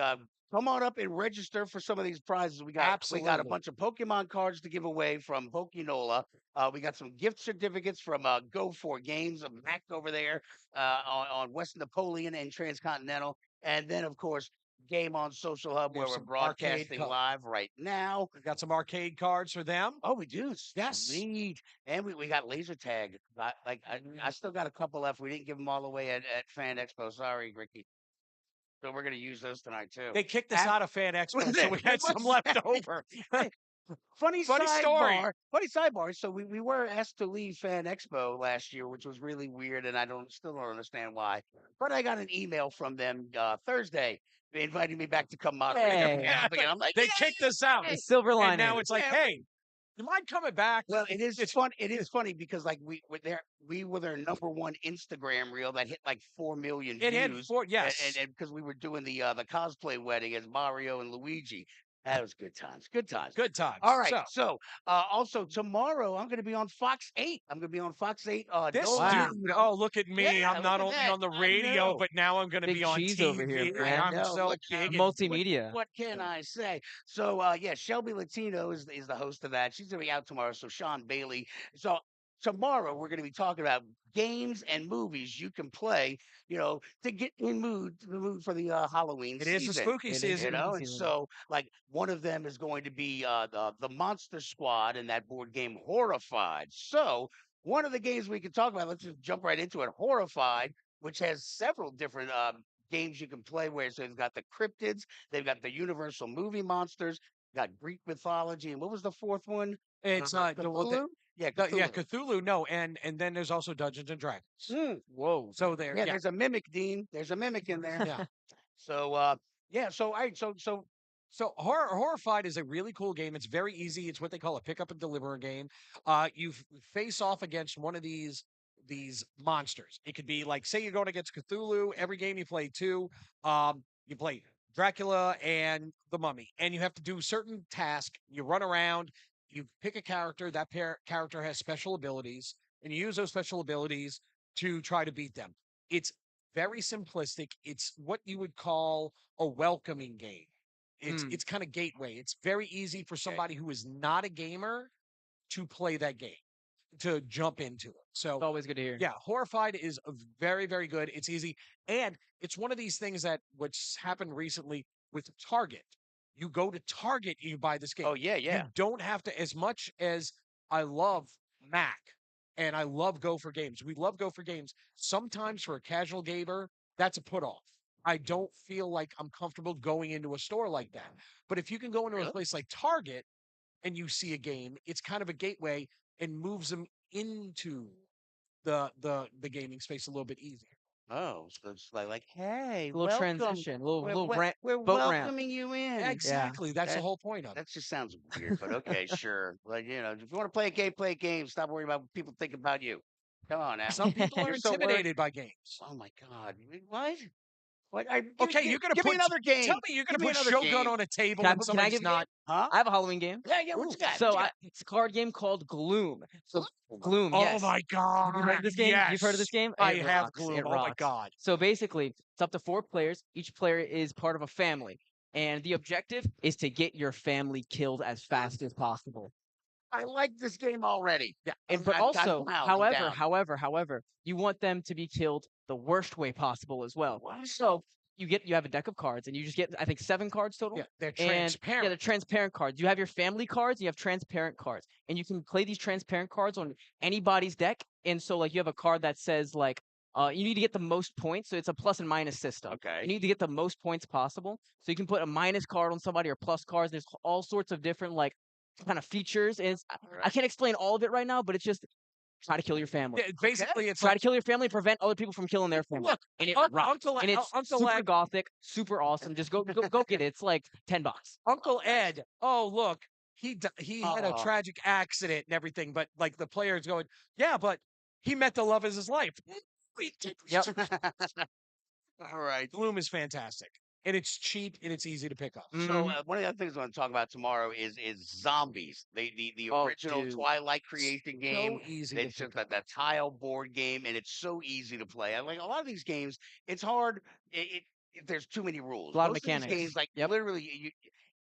come on up and register for some of these prizes. We got a bunch of Pokemon cards to give away from Pokenola. We got some gift certificates from Go For Games, Mac over there on West Napoleon and Transcontinental, and then of course Game On Social Hub where we're broadcasting live right now. We've got some arcade cards for them. Oh, we do. Yes. Sweet. And we got laser tag. I still got a couple left. We didn't give them all away at Fan Expo. Sorry, Ricky. So we're going to use those tonight too. They kicked us out of Fan Expo, so we had some left over. Funny story. Funny sidebar. So we were asked to leave Fan Expo last year, which was really weird, and I still don't understand why. But I got an email from them Thursday. They invited me back to come moderate. I'm like, they kicked us out. The silver lining. And now it's like, hey, you mind coming back? Well, it's fun. It is funny because we were their #1 Instagram reel that hit like 4 million views. It hit 4, yes. And because we were doing the cosplay wedding as Mario and Luigi. That was good times. Good times. Good times. All right. So also tomorrow I'm going to be on Fox 8. I'm going to be on Fox 8. This dude. Oh, look at me. Yeah, I'm not only on the radio, but now I'm going to be on cheese TV. over here, man. I'm so big. Multimedia. What can I say? So Shelby Latino is the host of that. She's going to be out tomorrow. So Sean Bailey. So tomorrow we're going to be talking about games and movies you can play, to get in the mood for the Halloween season. It is a spooky season. And so like one of them is going to be the Monster Squad and that board game Horrified. So one of the games we can talk about, let's just jump right into it. Horrified, which has several different games you can play where so they've got the cryptids, they've got the Universal movie monsters, got Greek mythology, and what was the fourth one? It's Cthulhu? Cthulhu. No, and then there's also Dungeons and Dragons. Whoa! So there, there's a mimic, Dean. There's a mimic in there. Yeah. So So Horrified is a really cool game. It's very easy. It's what they call a pick up and deliver game. You face off against one of these monsters. It could be like, say you're going against Cthulhu. Every game you play 2. You play Dracula and the Mummy, and you have to do certain tasks. You run around. You pick a character. That character has special abilities, and you use those special abilities to try to beat them. It's very simplistic. It's what you would call a welcoming game. It's kind of gateway. It's very easy for somebody who is not a gamer to play that game, to jump into it. So It's always good to hear. yeah, Horrified is very, very good. It's easy. And it's one of these things that what's happened recently with Target. You go to Target and you buy this game. Oh, yeah, yeah. You don't have to, as much as I love Mac and I love Gopher Games. We love Gopher Games. Sometimes for a casual gamer, that's a put off. I don't feel like I'm comfortable going into a store like that. But if you can go into a place like Target and you see a game, it's kind of a gateway and moves them into the gaming space a little bit easier. Oh, so it's like, hey, A little welcome. transition, little We're boat ramp. welcoming you in. Exactly. That's the whole point of it. That just sounds weird, but okay, sure. Like, you know, if you want to play a game. Stop worrying about what people think about you. Come on now. Some people are You're so worried. intimidated by games. Oh my God. What? What? Okay, you're gonna give me put another game. Tell me you're gonna Give me put another Shogun game. on a table Can I, and can I somebody's give you a not. game? Huh? I have a Halloween game. Yeah, what you got? So What you got? it's a card game called Gloom. So Gloom, Oh yes. my God! Have you heard of this game? You've heard of this Yes, game? I It have rocks. Gloom. It Oh my rocks. God! So basically, it's up to 4 players. Each player is part of a family, and the objective is to get your family killed as fast as possible. I like this game already. Yeah, And but I'm also, down, I'm however, down. however, you want them to be killed the worst way possible as well. So you have a deck of cards, and you just get, I think, 7 cards total. Yeah, they're And transparent. yeah, they're transparent cards. You have your family cards, and you have transparent cards, and you can play these transparent cards on anybody's deck. And so, like, you have a card that says like, you need to get the most points, so it's a plus and minus system. Okay. You need to get the most points possible, so you can put a minus card on somebody or plus cards. There's all sorts of different like kind of features. And I can't explain all of it right now, but it's just try to kill your family. Yeah, basically, it's Try like, to kill your family, prevent other people from killing their family. look, And it Uncle rocks. And it's Uncle super Ed, gothic, super awesome. Just go get it. It's like $10. Uncle Ed. Oh look, he had a Oh. tragic accident and everything, but like the player's going, yeah, but he met the love of his life. Yep. All right. Gloom is fantastic, and it's cheap and it's easy to pick up. So one of the other things I want to talk about tomorrow is Zombies, the Oh, original dude. Twilight creation game. easy to It's just pick that tile board game, and it's so easy to play. I like a lot of these games. It's hard. There's too many rules. A lot of Most these mechanics. games, like Yep. literally,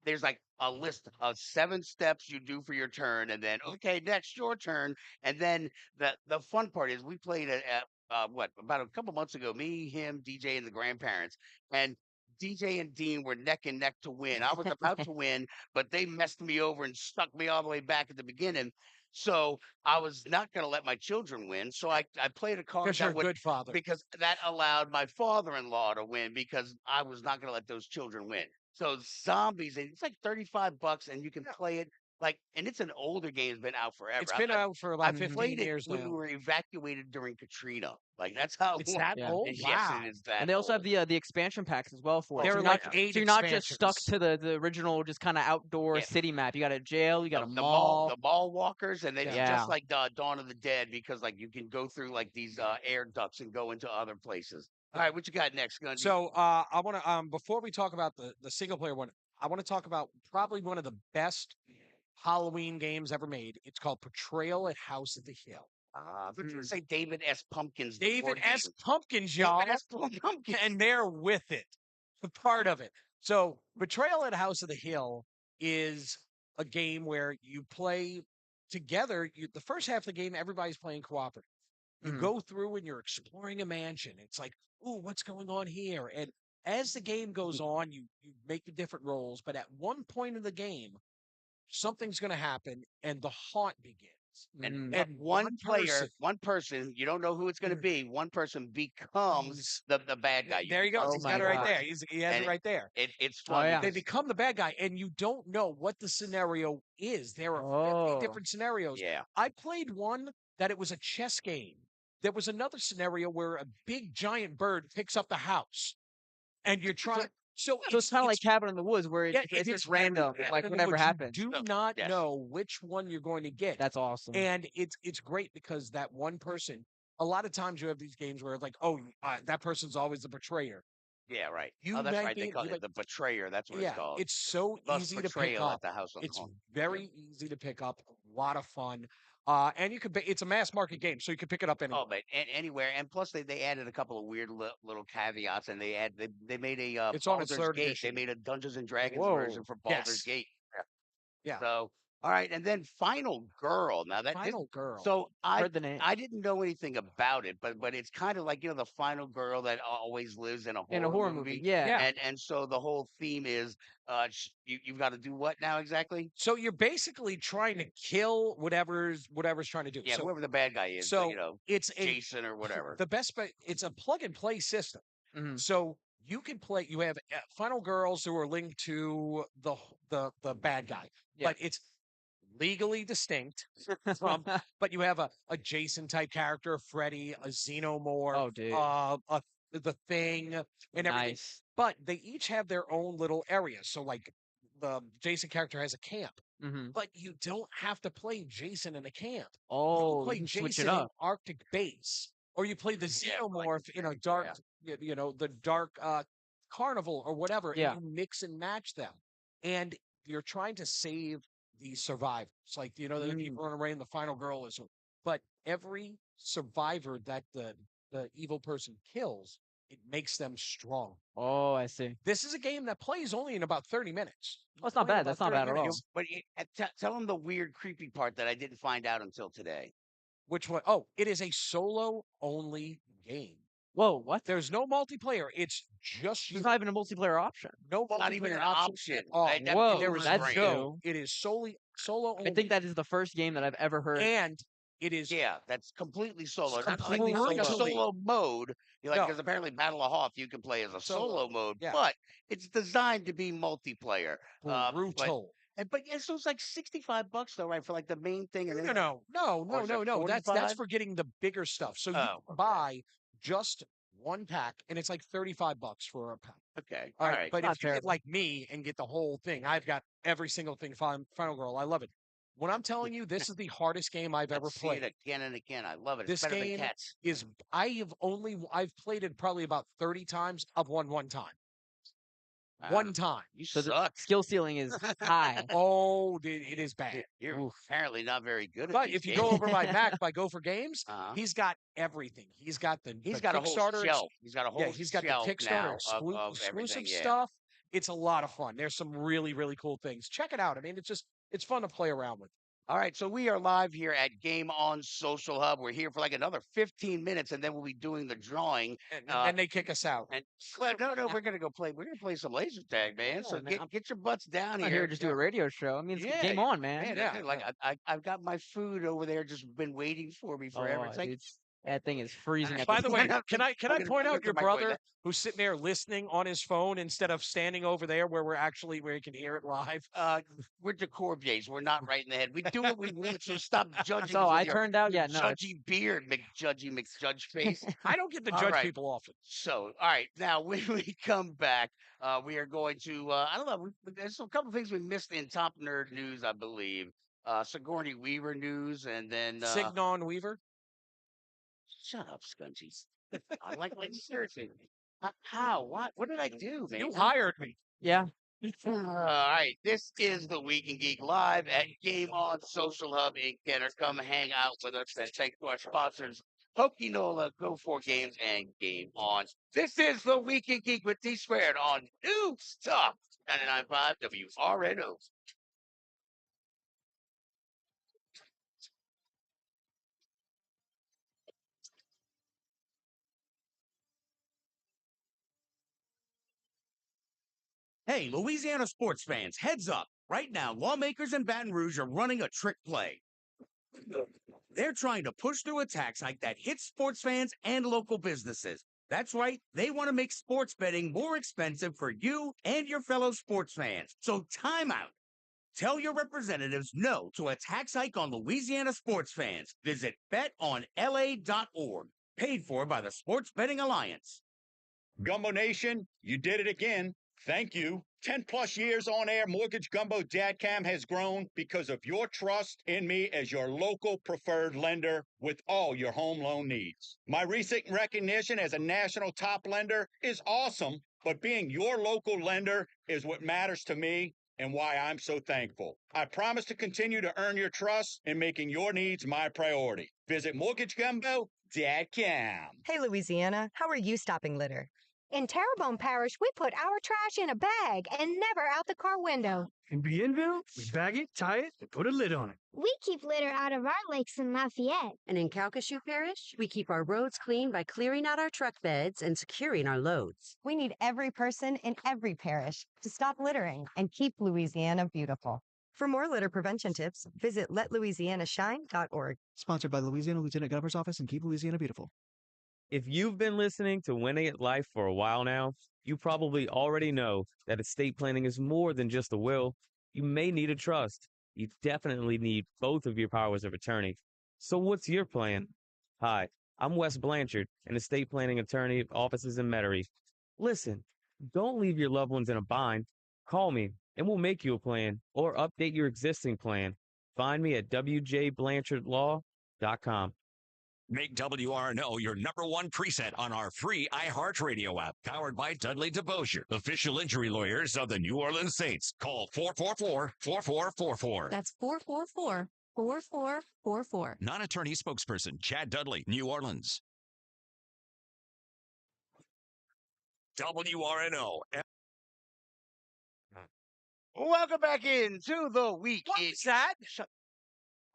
there's like a list of 7 steps you do for your turn, and then okay, next your turn, and then the fun part is we played at what about a couple months ago. Me, him, DJ, and the grandparents, and DJ and Dean were neck and neck to win. I was about to win, but they messed me over and stuck me all the way back at the beginning. So I was not going to let my children win. So I played a card Because you're that a would, good father. because that allowed my father-in-law to win because I was not going to let those children win. So Zombies, and it's like $35, and you can play it like, and it's an older game. It's been out forever. It's been out for about I 15 played it years when we now. were evacuated during Katrina. Like that's how It's that Yeah. old. Yes, Wow. it is that. And they also have old. the expansion packs as well for it. There So are you're like not, 8 so you're not just stuck expansions. to the original, just kind of outdoor Yeah. city map. You got a jail, you got a the mall. the mall walkers, and it's Yeah. just like Dawn of the Dead because like you can go through like these air ducts and go into other places. All right, what you got next, Gundy? So I want to before we talk about the single player one, I want to talk about probably one of the best Halloween games ever made. It's called Portrayal at House of the Hill. I was gonna say David S. Pumpkins. the David board S. game. Pumpkins, y'all, David S. Pumpkins. and they're with it, a part of it. So Betrayal at House of the Hill is a game where you play together. The first half of the game, everybody's playing cooperative. You go through and you're exploring a mansion. It's like, ooh, what's going on here? And as the game goes on, you make the different roles. But at one point in the game, something's going to happen, and the haunt begins. And And one person, you don't know who it's going to be. One person becomes the bad guy. There you go. Oh He's my got it right gosh. there. He has And it right there. It's Oh, fun. yeah. They become the bad guy, and you don't know what the scenario is. There are 50 Oh. different scenarios. Yeah. I played one that it was a chess game. There was another scenario where a big giant bird picks up the house, and you're trying. So it's kind of like Cabin in the Woods, where yeah, it's it just is random, like in whatever which happens. You do not know which one you're going to get. That's awesome. And it's great because that one person. A lot of times you have these games where it's like, oh, that person's always the betrayer. Yeah, right. You Oh, that's might right. They be- call you it might- the betrayer. That's what Yeah, it's called. it's so Thus easy to pick Betrayal up. at the House on the It's Hill. very easy to pick up. A lot of fun. And you could. It's a mass market game, so you can pick it up anywhere. Oh, but anywhere, and plus they added a couple of weird little caveats, and they made a It's on its Baldur's third Gate. edition. They made a Dungeons and Dragons Whoa. version for Baldur's Yes. Gate. Yeah. So All right, and then Final Girl. Now Final Girl. So Heard the name. I didn't know anything about it, but it's kind of like the final girl that always lives in a horror movie. Yeah. And so the whole theme is you've got to do what now exactly? So you're basically trying to kill whatever's trying to do. Yeah, so, whoever the bad guy is. So it's it's Jason or whatever. the best. It's a plug and play system. Mhm. So you can play. You have Final Girls who are linked to the bad guy, Yeah. but it's legally distinct from. But you have a Jason type character, Freddy, a Xenomorph, Oh, dude. the Thing, and everything. Nice. But they each have their own little areas. So like the Jason character has a camp. Mhm. But you don't have to play Jason in a camp. Oh, play you can switch it Jason in up. Arctic base, or you play the Xenomorph in a dark, the dark carnival or whatever, Yeah. and you mix and match them, and you're trying to save the survivors. Like the people running away, and the final girl is, but every survivor that the evil person kills, it makes them strong. Oh, I see. This is a game that plays only in about 30 minutes. Oh, it's not Play in bad. about That's not 30 bad at all. minutes. But tell them the weird, creepy part that I didn't find out until today. Which one? Oh, it is a solo only game. Whoa, what? There's no multiplayer. It's just you. There's not even a multiplayer option. No multiplayer Not even an option. option. Oh, Whoa, there is that's no. new. It is solely solo only. I think that is the first game that I've ever heard. And it is that's completely solo. Not completely like a solo. solo mode. No. Because apparently Battle of Hoth you can play as a solo mode, yeah. but it's designed to be multiplayer. Brutal. But so it's like $65 though, right? For like the main thing. And No. Or is it That's 45? for getting the bigger stuff. So you Oh, can buy just one pack, and it's like $35 for a pack. Okay. All All right. right. But Not if you get terrible. like me and get the whole thing, I've got every single thing. Final Girl, I love it. When I'm telling you, this is the hardest game I've ever Let's see it played. again and again. I love it. It's This better game than Cats. is I've played it probably about 30 times. I've won one time. One time. You So the suck. skill ceiling is high. Oh, dude, it is bad. You're apparently not very good at But these if you games. go over by Mac by Gopher Games, Uh-huh. he's got everything. He's got He's the got a whole Kickstarter shelf. He's got a whole he's got the shelf Kickstarter now of exclusive everything. Yeah. stuff. It's a lot of fun. There's some really, really cool things. Check it out. I mean, it's fun to play around with. All right, so we are live here at Game On Social Hub. We're here for like another 15 minutes, and then we'll be doing the drawing. And then they kick us out. And no, we're gonna go play. We're gonna play some laser tag, man. Yeah, so man, get your butts down I'm here. not here to just do a radio show. I mean, it's Yeah, game on, man. Man, like I've got my food over there, just been waiting for me forever. Oh, It's like, dude, that thing is freezing. At By this the way, point. can I I'm gonna- point I'm out gonna your microwave brother that. who's sitting there listening on his phone instead of standing over there where you can hear it live? we're DeCorbiers. We're not right in the head. We do what we want, so stop judging. So us with I your turned out, yeah, no. judgy beard, McJudge face. I don't get to All judge right. people often. So, all right, now when we come back, we are going to, I don't know, there's a couple things we missed in Top Nerd News, I believe. Sigourney Weaver news, and then. Signon Weaver? Shut up, Scunchies. I like seriously. How? What did I do, man? You hired me. Yeah. All right, this is the Week in Geek live at Game On Social Hub in Kenner. Come hang out with us and thanks to our sponsors, Pokinola, Go 4 Games, and Game On. This is the Week in Geek with D Squared on News Talk 99.5 WRNO. Hey, Louisiana sports fans, heads up. Right now, lawmakers in Baton Rouge are running a trick play. They're trying to push through a tax hike that hits sports fans and local businesses. That's right, they want to make sports betting more expensive for you and your fellow sports fans. So time out. Tell your representatives no to a tax hike on Louisiana sports fans. Visit betonla.org. Paid for by the Sports Betting Alliance. Gumbo Nation, you did it again. Thank you. 10 plus years on air, Mortgage Gumbo Dadcam has grown because of your trust in me as your local preferred lender with all your home loan needs. My recent recognition as a national top lender is awesome, but being your local lender is what matters to me and why I'm so thankful. I promise to continue to earn your trust in making your needs my priority. Visit MortgageGumbo.com. Hey, Louisiana, how are you stopping litter? In Terrebonne Parish, we put our trash in a bag and never out the car window. In Bienville, we bag it, tie it, and put a lid on it. We keep litter out of our lakes in Lafayette. And in Calcasieu Parish, we keep our roads clean by clearing out our truck beds and securing our loads. We need every person in every parish to stop littering and keep Louisiana beautiful. For more litter prevention tips, visit letlouisianashine.org. Sponsored by the Louisiana Lieutenant Governor's Office and Keep Louisiana Beautiful. If you've been listening to Winning at Life for a while now, you probably already know that estate planning is more than just a will. You may need a trust. You definitely need both of your powers of attorney. So what's your plan? Hi, I'm Wes Blanchard, an estate planning attorney at offices in Metairie. Listen, don't leave your loved ones in a bind. Call me, and we'll make you a plan or update your existing plan. Find me at wjblanchardlaw.com. Make WRNO your #1 preset on our free iHeartRadio app, powered by Dudley DeBosier, official injury lawyers of the New Orleans Saints. Call 444-4444. That's 444-4444. Non-attorney spokesperson, Chad Dudley, New Orleans. WRNO. Welcome back into the week. What's that?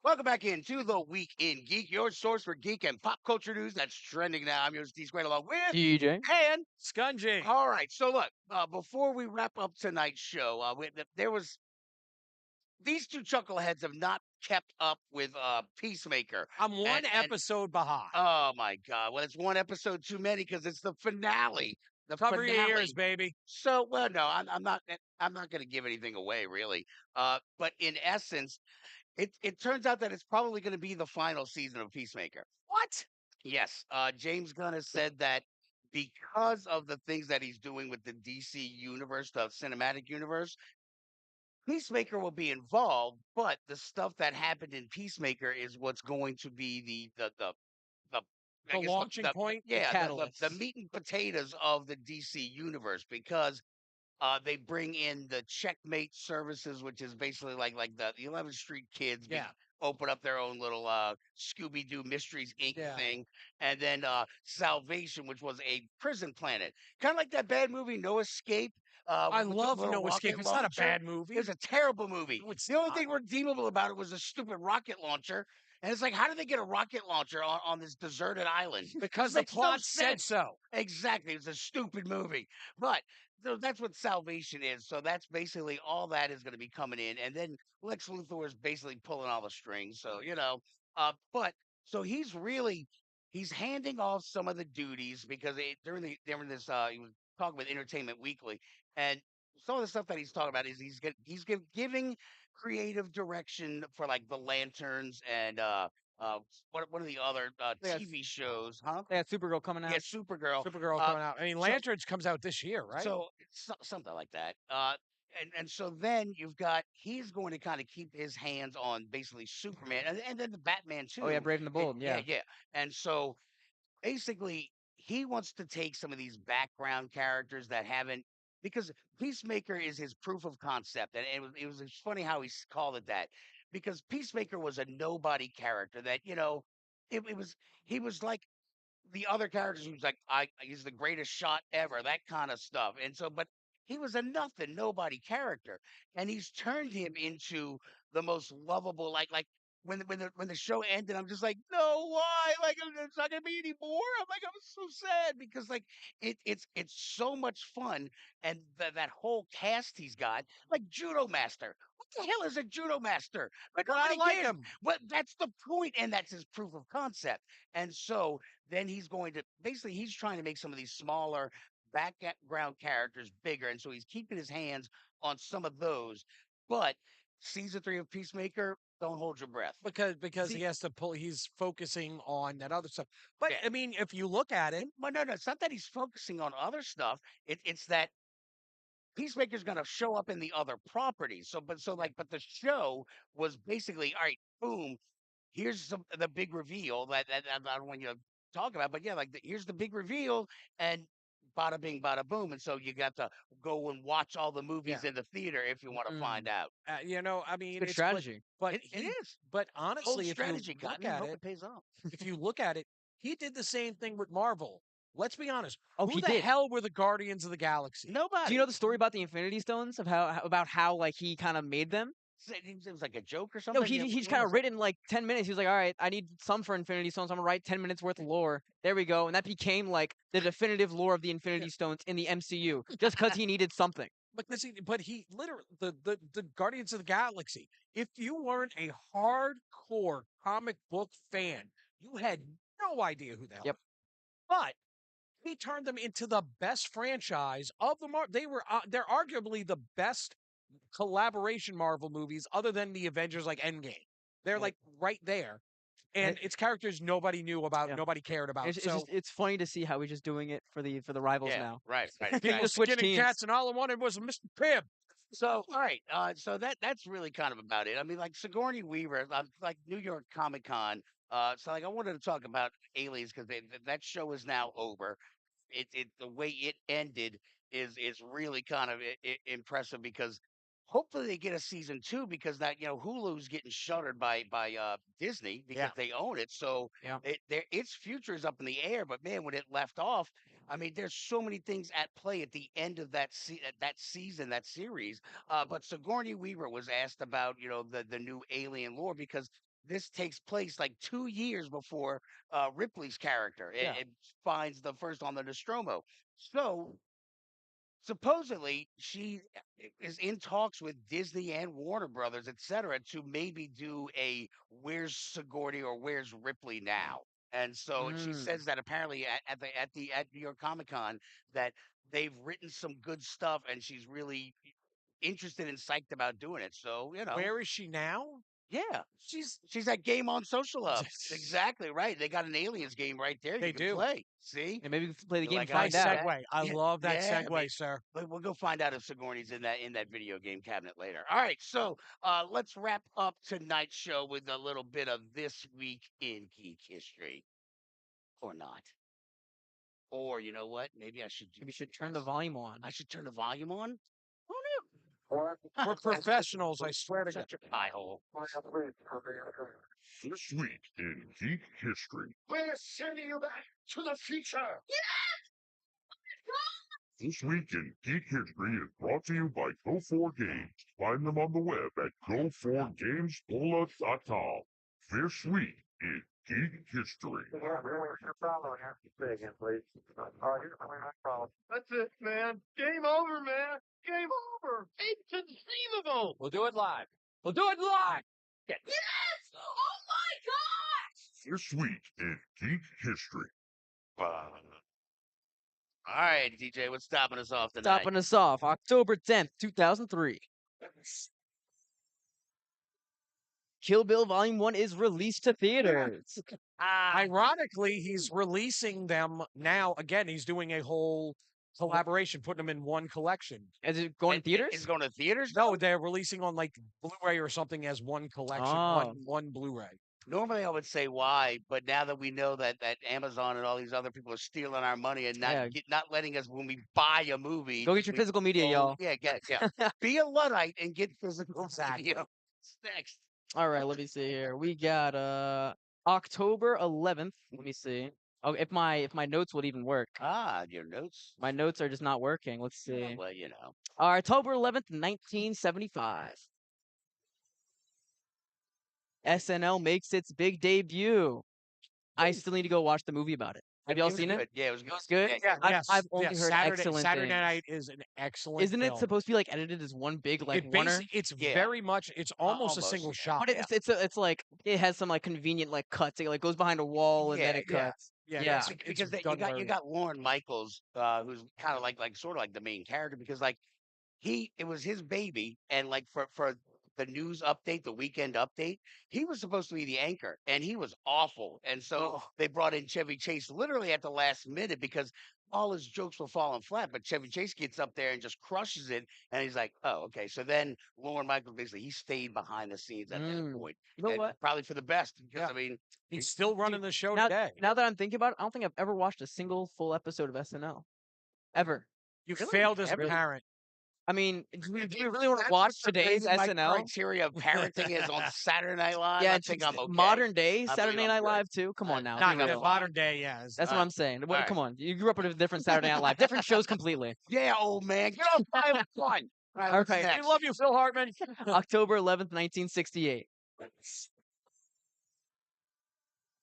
Welcome back into the Week in Geek, your source for geek and pop culture news that's trending now. I'm your D Squared along with DJ and Scunji. All right, so look, before we wrap up tonight's show, there was these two chuckleheads have not kept up with Peacemaker. I'm one episode behind. Oh my God! Well, it's one episode too many because it's the finale. The Cover your finale. ears, baby. So, well, no, I'm not. I'm not going to give anything away, really. But in essence, it turns out that it's probably going to be the final season of Peacemaker. What? Yes. James Gunn has said that because of the things that he's doing with the DC universe, the cinematic universe, Peacemaker will be involved, but the stuff that happened in Peacemaker is what's going to be the I The guess launching point? The yeah, the catalyst. meat and potatoes of the DC universe, because they bring in the Checkmate services, which is basically like the 11th Street Kids open up their own little Scooby Doo Mysteries Inc. thing, and then Salvation, which was a prison planet, kind of like that bad movie No Escape. I with the love little No Escape. rocket It's not a launcher. bad movie. It's a terrible movie. No, it's the only not. thing redeemable about it was a stupid rocket launcher. And it's like, how did they get a rocket launcher on this deserted island? Because It the makes no plot said sense. so. Exactly. It's a stupid movie. But so that's what Salvation is. So that's basically all that is going to be coming in. And then Lex Luthor is basically pulling all the strings. So, but so he's handing off some of the duties because during this, he was talking with Entertainment Weekly, and some of the stuff that he's talking about is he's giving creative direction for like the Lanterns and what are the other TV shows, huh? They got Supergirl coming out. Yeah, Supergirl. Supergirl coming out. I mean, Lanterns comes out this year, right? So something like that. And so then he's going to kind of keep his hands on basically Superman and then the Batman too. Oh yeah, Brave and the Bold. Yeah. Yeah. And so basically he wants to take some of these background characters that haven't, because Peacemaker is his proof of concept, and it was funny how he called it that, because Peacemaker was a nobody character that it was he was like the other characters. He was like, he's the greatest shot ever, that kind of stuff. And so, but he was a nothing, nobody character, and he's turned him into the most lovable. Like when the show ended, I'm just like, no, why? Like, it's not gonna be any more. I'm like, I'm so sad because like it's so much fun, and that whole cast he's got, like Judo Master. What the hell is a Judo Master? Like, But I nobody like cares. him. But that's the point, and that's his proof of concept. And so then he's going to basically he's trying to make some of these smaller background characters bigger, and so he's keeping his hands on some of those. But season 3 of Peacemaker, don't hold your breath, because he has to pull. He's focusing on that other stuff. But I mean, if you look at it, but no, it's not that he's focusing on other stuff. It's that Peacemaker's going to show up in the other properties. But the show was basically, all right, boom, here's the big reveal that I don't want you to talk about, but yeah, here's the big reveal, and bada bing, bada boom. And so you got to go and watch all the movies in the theater if you want to find out. I mean, Good strategy. But it is. But honestly, if strategy, you look Cotton. at Hope it, it pays off. if you look at it, he did the same thing with Marvel. let's be honest. Oh, Who he the did. hell were the Guardians of the Galaxy? Nobody. Do you know the story about the Infinity Stones of how like he kind of made them? It was like a joke or something. No, he's kind of written like 10 minutes. He was like, all right, I need some for Infinity Stones. I'm gonna write 10 minutes worth of lore. There we go, and that became like the definitive lore of the Infinity Stones in the MCU, just because he needed something. But he literally the Guardians of the Galaxy. If you weren't a hardcore comic book fan, you had no idea who the hell. Yep. But he turned them into the best franchise of the they're arguably the best collaboration Marvel movies other than the Avengers like Endgame. They're like right there. And it's characters nobody knew about, nobody cared about. It's funny to see how he's just doing it for the rivals now. Right. People Just switch skinning teams. cats, and all I wanted was a Mr. Pibb. So, all right. So that's really kind of about it. I mean, like Sigourney Weaver, like New York Comic Con. So like I wanted to talk about Aliens because that show is now over. The way it ended is really kind of impressive because hopefully they get a season 2 because that Hulu's getting shuttered by Disney because they own it. So its future is up in the air. But man, when it left off, I mean, there's so many things at play at the end of that season, that series. But Sigourney Weaver was asked about the new Alien lore because this takes place like 2 years before Ripley's character. It finds the first on the Nostromo. So supposedly she is in talks with Disney and Warner Brothers, etc., to maybe do a "Where's Sigourney" or "Where's Ripley now?" And so she says that apparently at New York Comic Con that they've written some good stuff, and she's really interested and psyched about doing it. So Where is she now? yeah, she's at Game on Social Hub. Exactly right. They got an Aliens game right there. They You can do. play. See, And maybe we can play the game. Like, Find Nice out. segue. I love that segue, sir. But we'll go find out if Sigourney's in that video game cabinet later. All right, so let's wrap up tonight's show with a little bit of This Week in Geek History, or not. Or you know what? Maybe I should. Maybe you should turn the volume on. I should turn the volume on. We're professionals, I swear to God. Shut your pie hole. This week in Geek History. We're sending you back to the future. This week in Geek History is brought to you by Go4 Games. Find them on the web at go4gamesbola.com. This week in Geek History. That's it, man. Game over, man. Game over. It's inconceivable. We'll do it live. We'll do it live. Yes! Oh my God! This week in Geek History. All right, DJ, what's stopping us off tonight? Stopping us off, October 10th, 2003. Kill Bill Volume 1 is released to theaters. Ironically, he's releasing them now. Again, he's doing a whole collaboration, putting them in one collection. Is it going to theaters? Is it going to theaters? No, they're releasing on like Blu-ray or something as one collection, one Blu-ray. Normally, I would say why, but now that we know that Amazon and all these other people are stealing our money and not letting us when we buy a movie, Go get your physical media, y'all. Yeah, be a Luddite and get physical media. Next. All right, let me see here. We got October 11th. Let me see. Oh, if my notes would even work. Your notes. My notes are just not working. Let's see. Well, you know. October 11th, 1975. SNL makes its big debut. I still need to go watch the movie about it. Have y'all seen it? Yeah, it was good. I've only heard excellent Saturday things. Night is an excellent. Isn't it supposed to be like edited as one big like oneer? It's very much. It's almost a single shot. But it's like it has some like convenient like cuts. It like goes behind a wall and then it cuts. Yeah. Because you got Lorne Michaels, who's kind of like sort of like the main character because like it was his baby and like for the news update, the weekend update, he was supposed to be the anchor and he was awful. And so they brought in Chevy Chase literally at the last minute because all his jokes were falling flat. But Chevy Chase gets up there and just crushes it. And he's like, oh, okay. So then Lorne Michaels basically, he stayed behind the scenes at that point. You know what? Probably for the best. Because, I mean, he's still running the show now, today. Now that I'm thinking about it, I don't think I've ever watched a single full episode of SNL. Ever. You failed as a parent. I mean, do we really want to watch today's My SNL? criteria of parenting is on Saturday Night Live. Yeah, I it's think I'm okay. modern day I Saturday believe Night I'm good. Live too. Come on now, Not be the real. modern day, yeah. That's what I'm saying. What? All Come on, you grew up with a different Saturday Night Live, different shows completely. Yeah, old man, get on 5 1. All right, what's Okay. next? We love you, Phil Hartman. October 11th, 1968.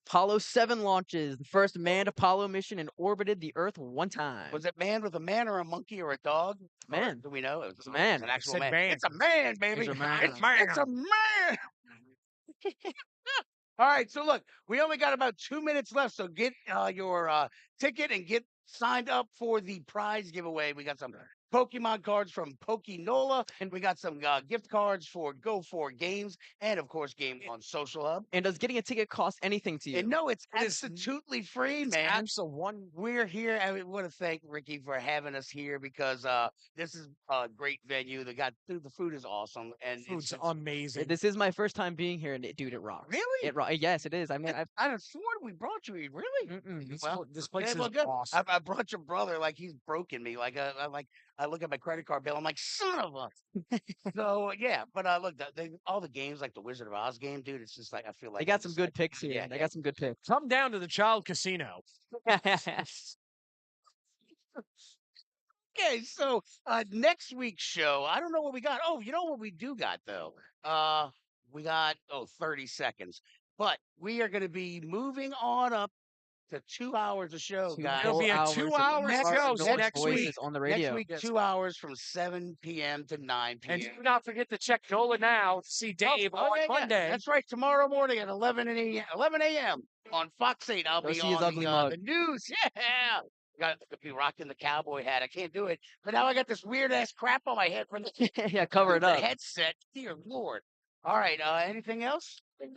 Apollo 7 launches, the first manned Apollo mission and orbited the Earth one time. Was it man with a man or a monkey or a dog? Man. Or do we know? It was a man. It's an actual said man. man. It's a man, baby. It's a man. It's a man. All right, so look, we only got about 2 minutes left, so get your ticket and get signed up for the prize giveaway. We got some Pokemon cards from Pokenola, and we got some gift cards for Go For Games, and of course, Game on Social Hub. And does getting a ticket cost anything to you? And no, it's absolutely free, man. Absolutely. We're here. I want to thank Ricky for having us here because this is a great venue. The food is awesome, and Food's it's amazing. This is my first time being here, and dude, it rocks. Really? It yes, it is. I mean, I'd have sworn we brought you here. Really? This place well, is good. awesome. I brought your brother like he's broken me. I look at my credit card bill. I'm like, son of a. So yeah, but look, all the games like the Wizard of Oz game, dude. It's just like I feel like they got some good picks here. Yeah, They got some good picks. Come down to the Child Casino. Okay, so next week's show, I don't know what we got. Oh, you know what we do got though? We got 30 seconds. But we are going to be moving on up to 2 hours of show, guys. It'll be a 2-hour show next week. On the radio. Next week, 2 hours from 7 p.m. to 9 p.m. And do not forget to check NOLA Now to see Dave on Monday. That's right. Tomorrow morning at 11 a.m. on Fox 8. I'll Go be see his on ugly mug. the news. Yeah. Got to be rocking the cowboy hat. I can't do it. But now I got this weird ass crap on my head from the yeah, cover it up. headset. Dear Lord. All right. Anything else? Thank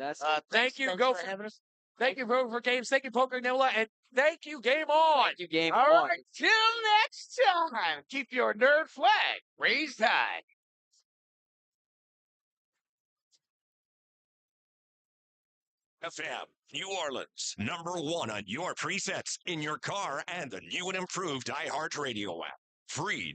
you. Thanks for having us. Thank you, Go For Games. Thank you, Pokenola. And thank you, Game On. Thank you, Game All On. right. Till next time. Keep your nerd flag raised high. FM, New Orleans, #1 on your presets in your car and the new and improved iHeartRadio app. Free.